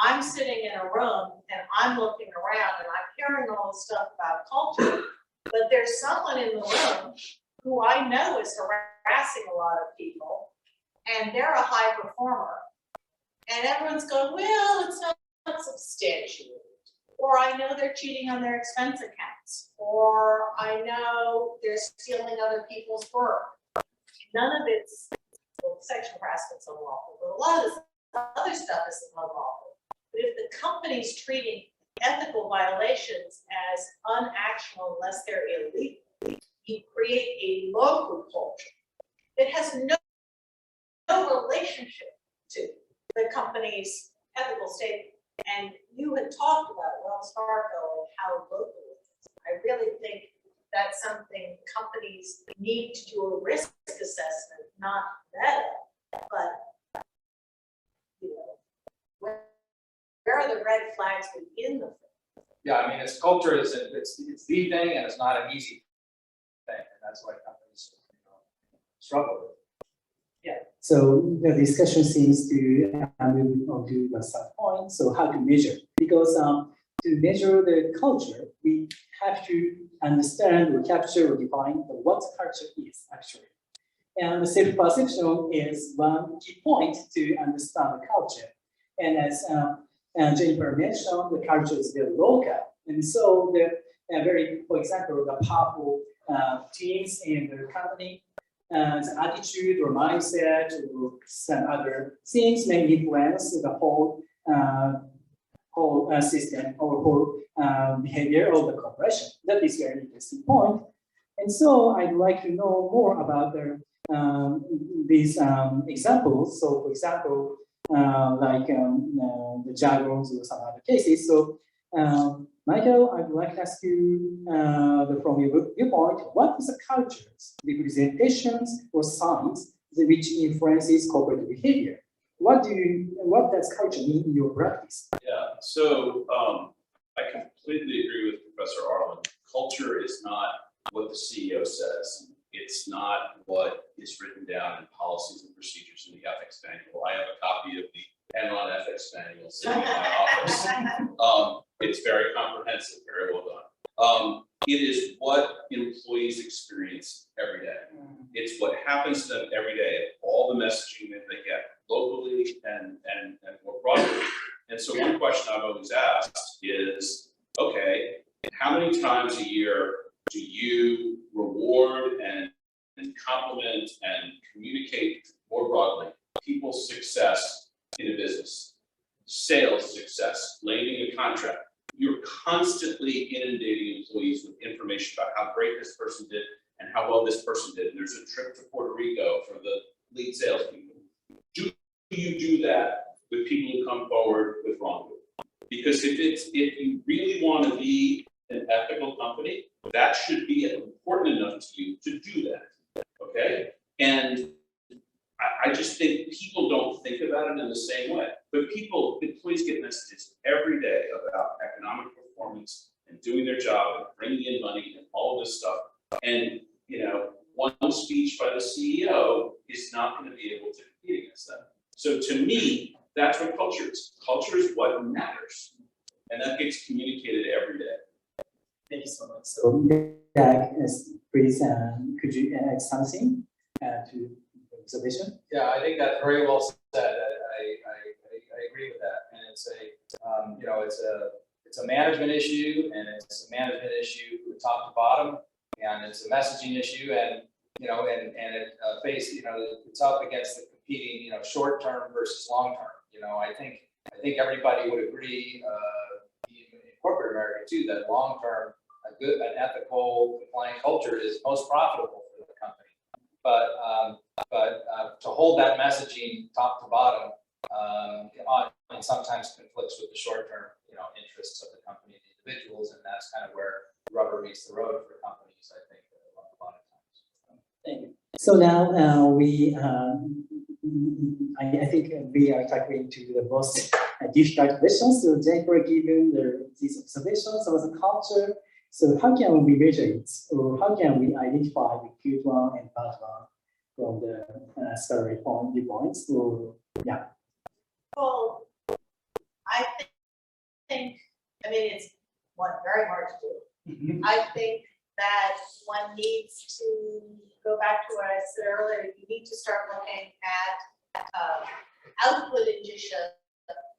I'm sitting in a room and I'm looking around and I'm hearing all this stuff about culture, but there's someone in the room who I know is harassing a lot of people, and they're a high performer. And everyone's going, well, it's not substantiated. Or I know they're cheating on their expense accounts. Or I know they're stealing other people's work. None of it's, well, sexual harassment's unlawful, but a lot of this other stuff is unlawful. But if the company's treating ethical violations as unactionable unless they're illegal, you create a local culture that has no relationship to the company's ethical statement. And you had talked about Wells Fargo and how local it is. I really think that's something companies need to do a risk assessment, not meta, but you know, where are the red flags within the firm? Yeah, I mean, it's culture, it's the thing, and it's not an easy thing, and that's why companies struggle with it. Yeah, so the discussion seems to move on to the sub point. So how to measure? Because to measure the culture, we have to understand or capture or define what culture is actually. And the self-perception is one key point to understand the culture. And as Jennifer mentioned, the culture is very local. And so the for example, the powerful teams in the company, the attitude or mindset or some other things may influence the whole system or whole behavior of the corporation. That is very interesting point. And so I'd like to know more about these examples. So for example, like the jargons or some other cases. So Michael, I would like to ask you from your viewpoint, what is the cultures, representations, or signs which influences corporate behavior? What does culture mean in your practice? Yeah, so I completely agree with Professor Arlen. Culture is not what the CEO says. It's not what is written down in policies and procedures in the ethics manual. I have a copy of the Enron ethics manual sitting in my office. It's very comprehensive, very well done. It is what employees experience every day. It's what happens to them every day, all the messaging that they get locally and more broadly. And so one question I've always asked is, okay, how many times a year do you reward and compliment and communicate more broadly people's success in a business, sales success, landing a contract? You're constantly inundating employees with information about how great this person did and how well this person did. And there's a trip to Puerto Rico for the lead salespeople. Do you do that with people who come forward with wrongdoing? Because if you really want to be an ethical company, that should be important enough to you to do that. Okay? And I just think people don't think about it in the same way. But employees get messages every day about economic performance and doing their job and bringing in money and all of this stuff. And, one speech by the CEO is not going to be able to compete against that. So to me, that's what culture is. Culture is what matters. And that gets communicated every day. Thank you so much. So, Jack, please, could you add something to the observation? Yeah, I think that's very well said. I agree with that. And it's a management issue, and it's a management issue from top to bottom, and it's a messaging issue. And and it faced, it's up against the competing, short term versus long term. I think everybody would agree, in corporate America too, that long term, an ethical, compliant culture is most profitable for the company. But to hold that messaging top to bottom, and sometimes conflicts with the short term, interests of the company and the individuals, and that's kind of where the rubber meets the road for companies, I think, a lot of times. Thank you. So now I think we are tackling to the most difficult questions. So Jennifer given these observations about the culture. So how can we measure it, or how can we identify the good one and bad one from the salary viewpoints? Or yeah. Well, I think, it's very hard to do. I think that one needs to go back to what I said earlier. You need to start looking at output indicia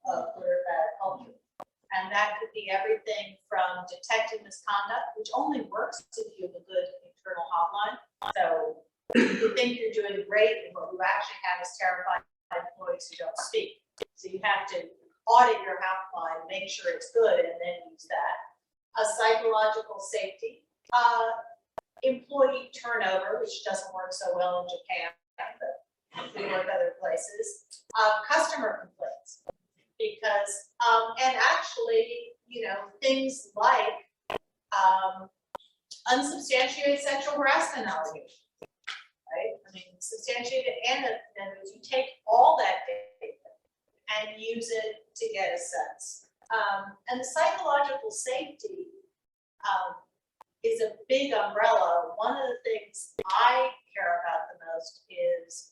of good or bad culture. And that could be everything from detecting misconduct, which only works if you have a good internal hotline. So you think you're doing great, and what you actually have is terrified employees who don't speak. So you have to audit your hotline, make sure it's good, and then use that. A psychological safety, employee turnover, which doesn't work so well in Japan, but we work other places. Customer complaints. Because, and actually, things like unsubstantiated sexual harassment allegations, right? Substantiated and you take all that data and use it to get a sense. And the psychological safety is a big umbrella. One of the things I care about the most is,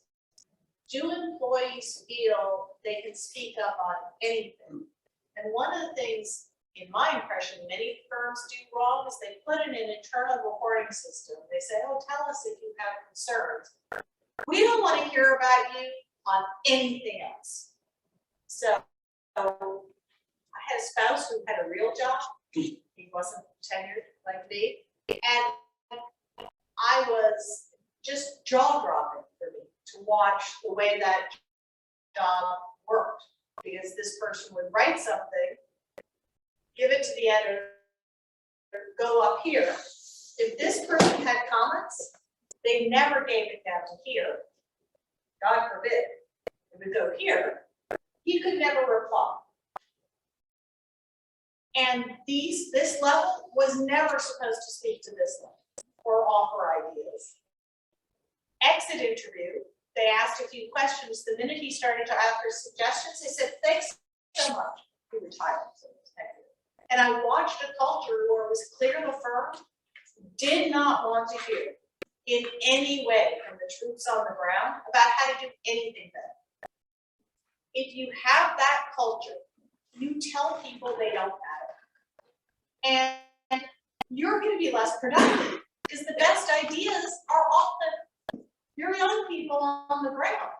do employees feel they can speak up on anything? And one of the things, in my impression, many firms do wrong is they put in an internal reporting system. They say, oh, tell us if you have concerns. We don't want to hear about you on anything else. So I had a spouse who had a real job. He wasn't tenured like me. And I was just jaw-dropping for me to watch the way that job worked, because this person would write something, give it to the editor, go up here. If this person had comments, they never gave it down to here. God forbid, it would go here. He could never reply. And this level was never supposed to speak to this level or offer ideas. Exit interview, they asked a few questions. The minute he started to offer suggestions, they said, thanks so much. He retired. And I watched a culture where it was clear the firm did not want to hear in any way from the troops on the ground about how to do anything better. If you have that culture, you tell people they don't matter. And you're going to be less productive, because the best ideas are often your young people on the ground.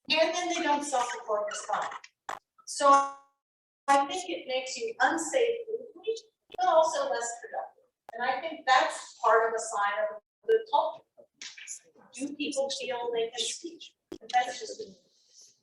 And then they don't self-report respond. So I think it makes you unsafe, but also less productive. And I think that's part of a sign of a good culture. Do people feel they can speak? And that's just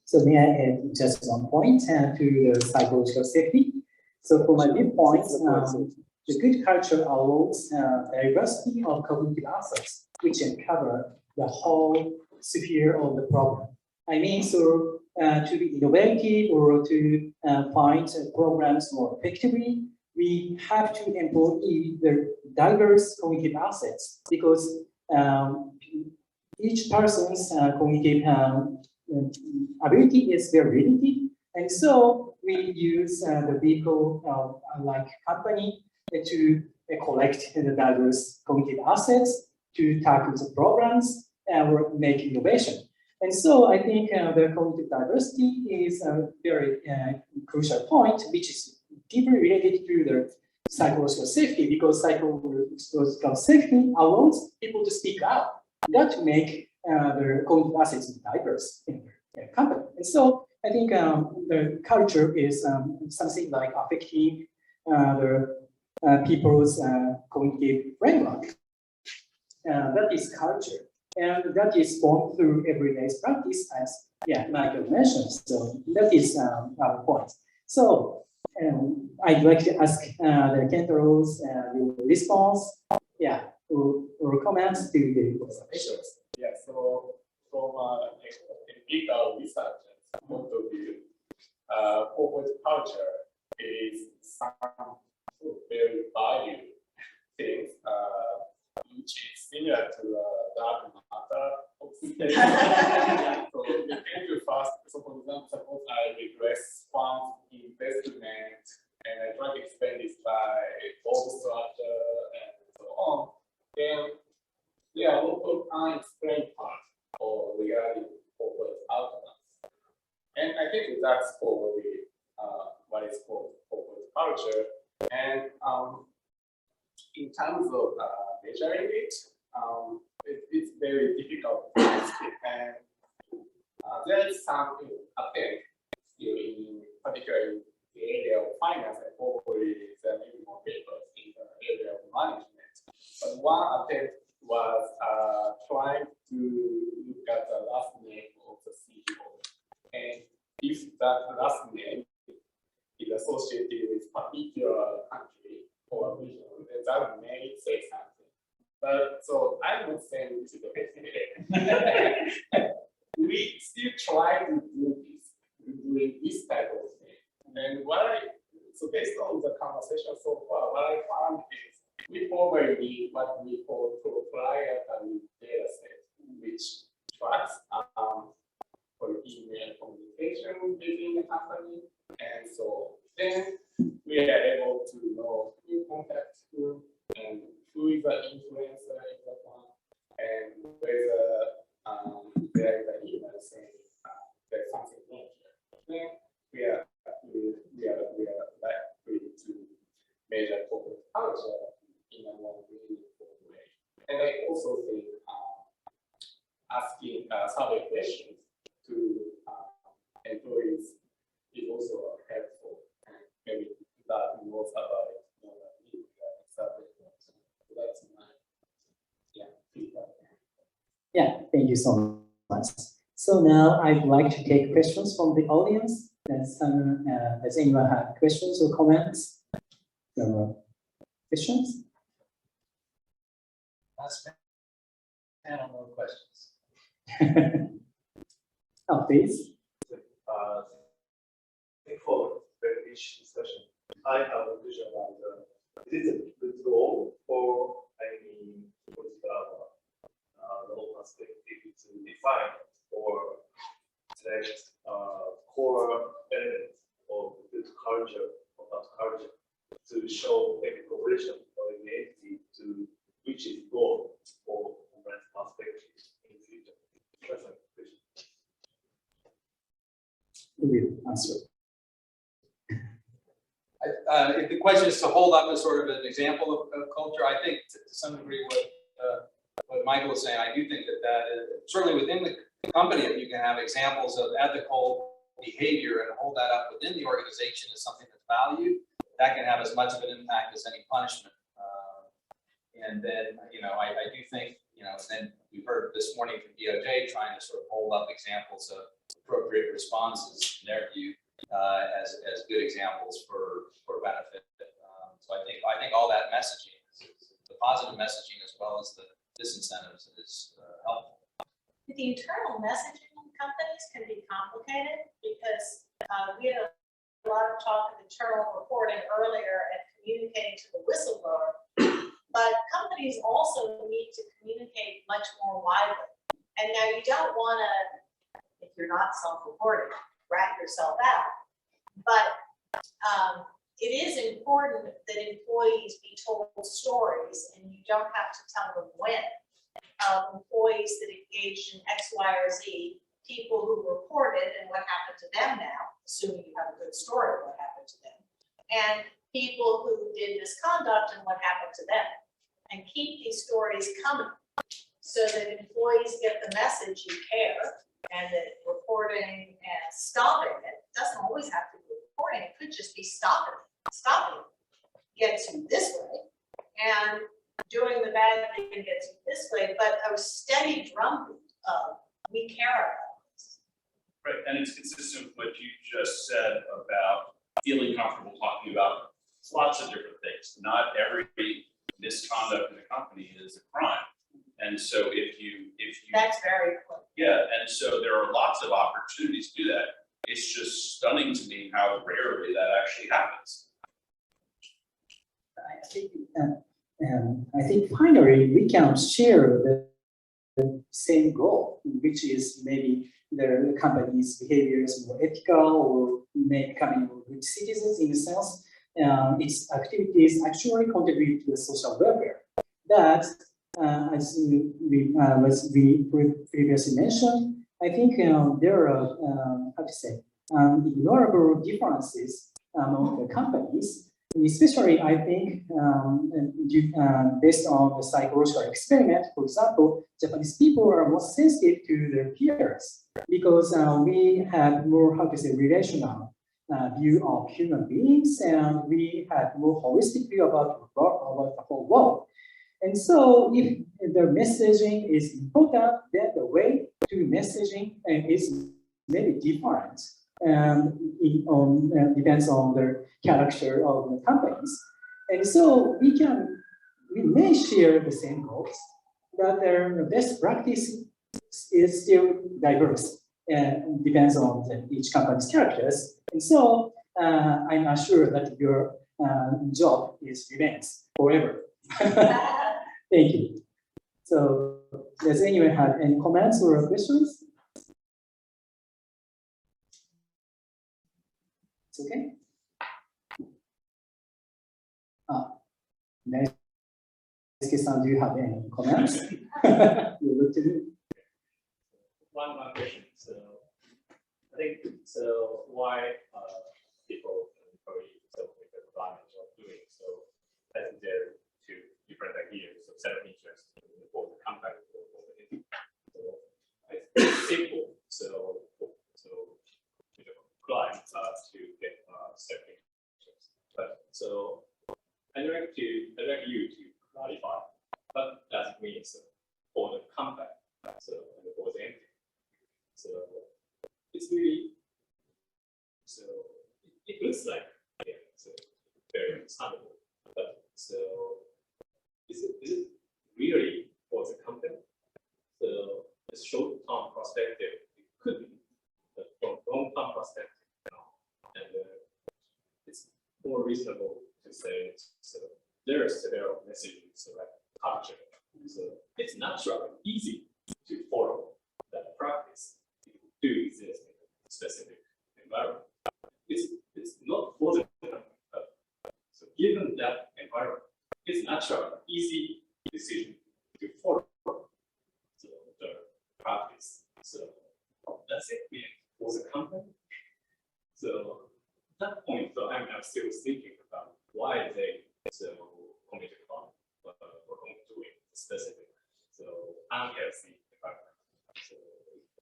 So may I add just one point to the psychological safety? So for my viewpoint, the good culture allows diversity of cognitive assets, which cover the whole sphere of the problem. I mean, so to be innovative or to find programs more effectively, we have to employ the diverse cognitive assets, because each person's cognitive ability is very limited. And so we use the vehicle like company to collect the diverse cognitive assets to tackle the programs or make innovation. And so I think the cognitive diversity is a very crucial point, which is deeply related to the psychological safety, because psychological safety allows people to speak out, not to make their cognitive assets diverse in their company. And so I think the culture is something like affecting the people's cognitive framework. that is culture, and that is born through everyday practice, as Michael mentioned. So that is our point. So I'd like to ask the Kentaro's response, or comments to the observations. Yeah, so from a legal researcher's point of view, corporate culture is some very valued things, which is similar to dark matter oxidation. So we tend to first, so for example, suppose I regress funds investment and I try to explain this by board structure and so on, then there are a lot of unexplained parts or regarding corporate outcomes. And I think that's probably what is called corporate culture. And in terms of measuring it, it's very difficult. And there is some attempt still in particularly the area of finance, and probably there may be more papers in the area of management. But one attempt was trying to look at the last name of the CEO. And if that last name is associated with particular country or region, then that may say something. But so I'm not saying this is the best way. We still try to do this type of thing. And so based on the conversation so far, what I found is we probably need what we call proprietary data set, which tracks for email communication within the company. And so then we are able to know who contacts who and who is the influencer in the one, and whether there is an email saying there's something wrong here. Then we are likely to measure corporate culture in a more meaningful way. And I also think asking survey questions to employees is also helpful, and maybe that knows about it more than me. Survey questions. So that's my feedback. Yeah, thank you so much. So now I'd like to take questions from the audience. Does anyone have questions or comments? Questions? Last panel, no questions. Oh, please. For very rich discussion, I have a vision on it is a good role for any political law perspective to define or select core elements of good culture or that culture to show a correlation or an entity to which is goal for compliance perspective in the future. That's my question. Who will answer? If the question is to hold up as sort of an example of culture, I think to some degree what Michael was saying, I do think that is, certainly within the company, if you can have examples of ethical behavior and hold that up within the organization as something that's valued, that can have as much of an impact as any punishment. And then, I do think, then we heard this morning from DOJ trying to sort of hold up examples of appropriate responses in their view as good examples for benefit. So I think all that messaging, the positive messaging as well as the disincentives is helpful. The internal messaging in companies can be complicated because we had a lot of talk of internal reporting earlier and communicating to the whistleblower, but companies also need to communicate much more widely. And now you don't want to, if you're not self-reporting, rat yourself out. But it is important that employees be told stories, and you don't have to tell them when. Employees that engaged in X, Y, or Z, people who reported and what happened to them now, assuming you have a good story of what happened to them, and people who did misconduct and what happened to them. And keep these stories coming so that employees get the message you care, and that reporting and stopping it doesn't always have to be reporting. It could just be stopping gets you this way, and doing the bad thing gets you this way, but a steady drumbeat of we care about this. Right, and it's consistent with what you just said about feeling comfortable talking about lots of different things. Not every misconduct in a company is a crime. And so if you That's very important. yeah, and so there are lots of opportunities to do that. It's just stunning to me how rarely that actually happens. I think finally we can share the same goal, which is maybe the company's behaviors more ethical or make becoming more good citizens in a sense. Its activities actually contribute to the social welfare. That, as we previously mentioned, I think there are how to say ignorable differences among the companies. Especially, I think, based on the psychological experiment, for example, Japanese people are more sensitive to their peers because we have more, how to say, relational view of human beings, and we have more holistic view about the whole world. And so, if the messaging is important, then the way to messaging is maybe different. And it depends on the character of the companies. And so we may share the same goals, but their best practice is still diverse and depends on each company's characters. And so I'm not sure that your job remains forever. Thank you. So does anyone have any comments or questions? It's okay. Daisuke-san, do you have any comments? You look to me. One question. So I think so. Why people employees so take advantage of doing so? I think there are two different ideas of self-interest for the company or for the entity. So it's simple. So you know, client to get self-interest. But so I'd like you to clarify what does it mean for the company. So and for the entity. So it's really so it looks like so very understandable, but so is it really for the company? So the short-term perspective it could be, but from long-term perspective, and it's more reasonable to say so there are several messages so like culture. So it's natural, easy to follow that practice. Do exist in a specific environment. It's not for the so given that environment, it's natural, easy decision to follow so the practice. So does it mean for the company? So at that point, so I'm still thinking about why they so committed on or doing specific so unhealthy environment. So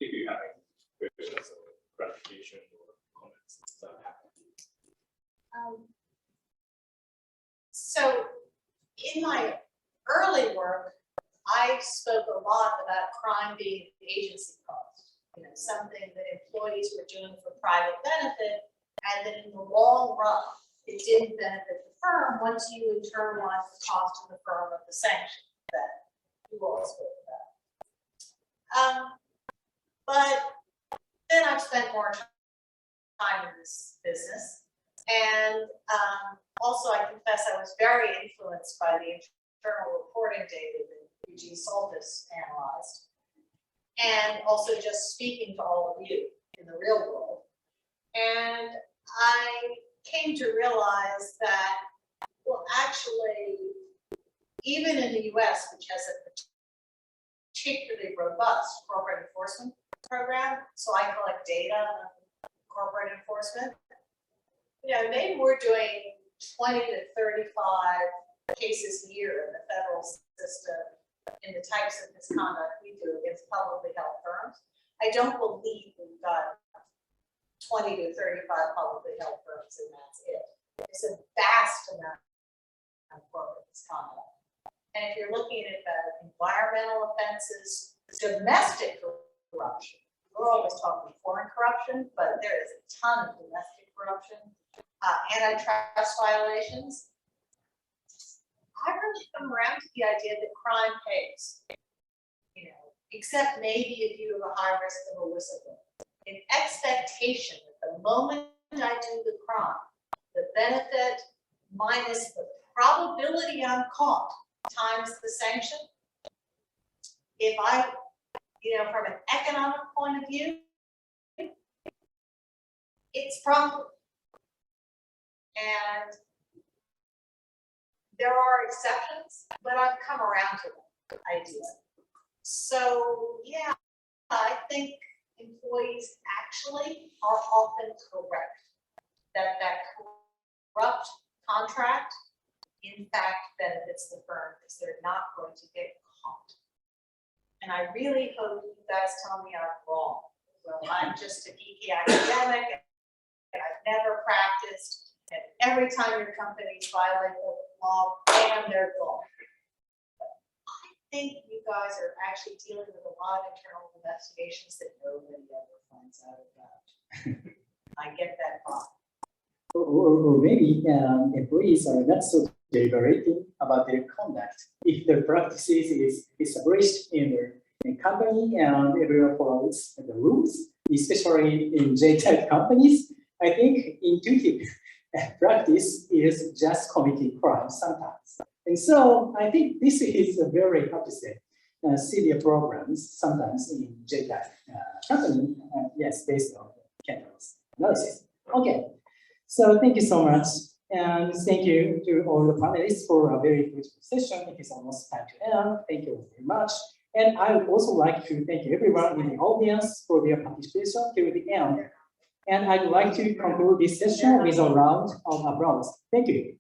if you have questions or clarification or comments, so I'm happy. So in my early work, I spoke a lot about crime being agency cost. You know, something that employees were doing for private benefit, and that in the long run, it didn't benefit the firm once you internalize the cost to the firm of the sanction that you all spoke about. But then I've spent more time in this business. And also, I confess I was very influenced by the internal reporting data that Eugene Soltis analyzed. And also just speaking to all of you in the real world. And I came to realize that, well, actually, even in the US, which has a particularly robust corporate enforcement program, so I collect data on corporate enforcement. You know, maybe we're doing 20 to 35 cases a year in the federal system in the types of misconduct we do against publicly held firms. I don't believe we've got 20 to 35 publicly held firms and that's it. It's a vast amount of corporate misconduct. And if you're looking at the environmental offenses, domestic corruption, we're always talking foreign corruption, but there is a ton of domestic corruption, antitrust violations. I really come around to the idea that crime pays, you know, except maybe if you have a high risk of a whistleblower. An expectation that the moment I do the crime, the benefit minus the probability I'm caught times the sanction. If I, you know, from an economic point of view, it's probable. And there are exceptions, but I've come around to the idea. So yeah, I think employees actually are often correct that corrupt contract in fact benefits the firm because they're not going to get caught. And I really hope you guys tell me I'm wrong. Well, I'm just a geeky academic and I've never practiced. And every time your companies violate the law, bam, they're gone. I think you guys are actually dealing with a lot of internal investigations that nobody ever finds out about. I get that vibe. Or maybe employees are not so deliberating about their conduct. If the practices is established in the company and everyone follows the rules, especially in J-type companies, I think intuitive practice is just committing crimes sometimes. And so I think this is a very, how to say, severe programs sometimes in J-type company, yes, based on Kendall's analysis. Okay, so thank you so much. And thank you to all the panelists for a very good session. It is almost time to end. Thank you very much. And I would also like to thank everyone in the audience for their participation till the end. And I'd like to conclude this session with a round of applause. Thank you.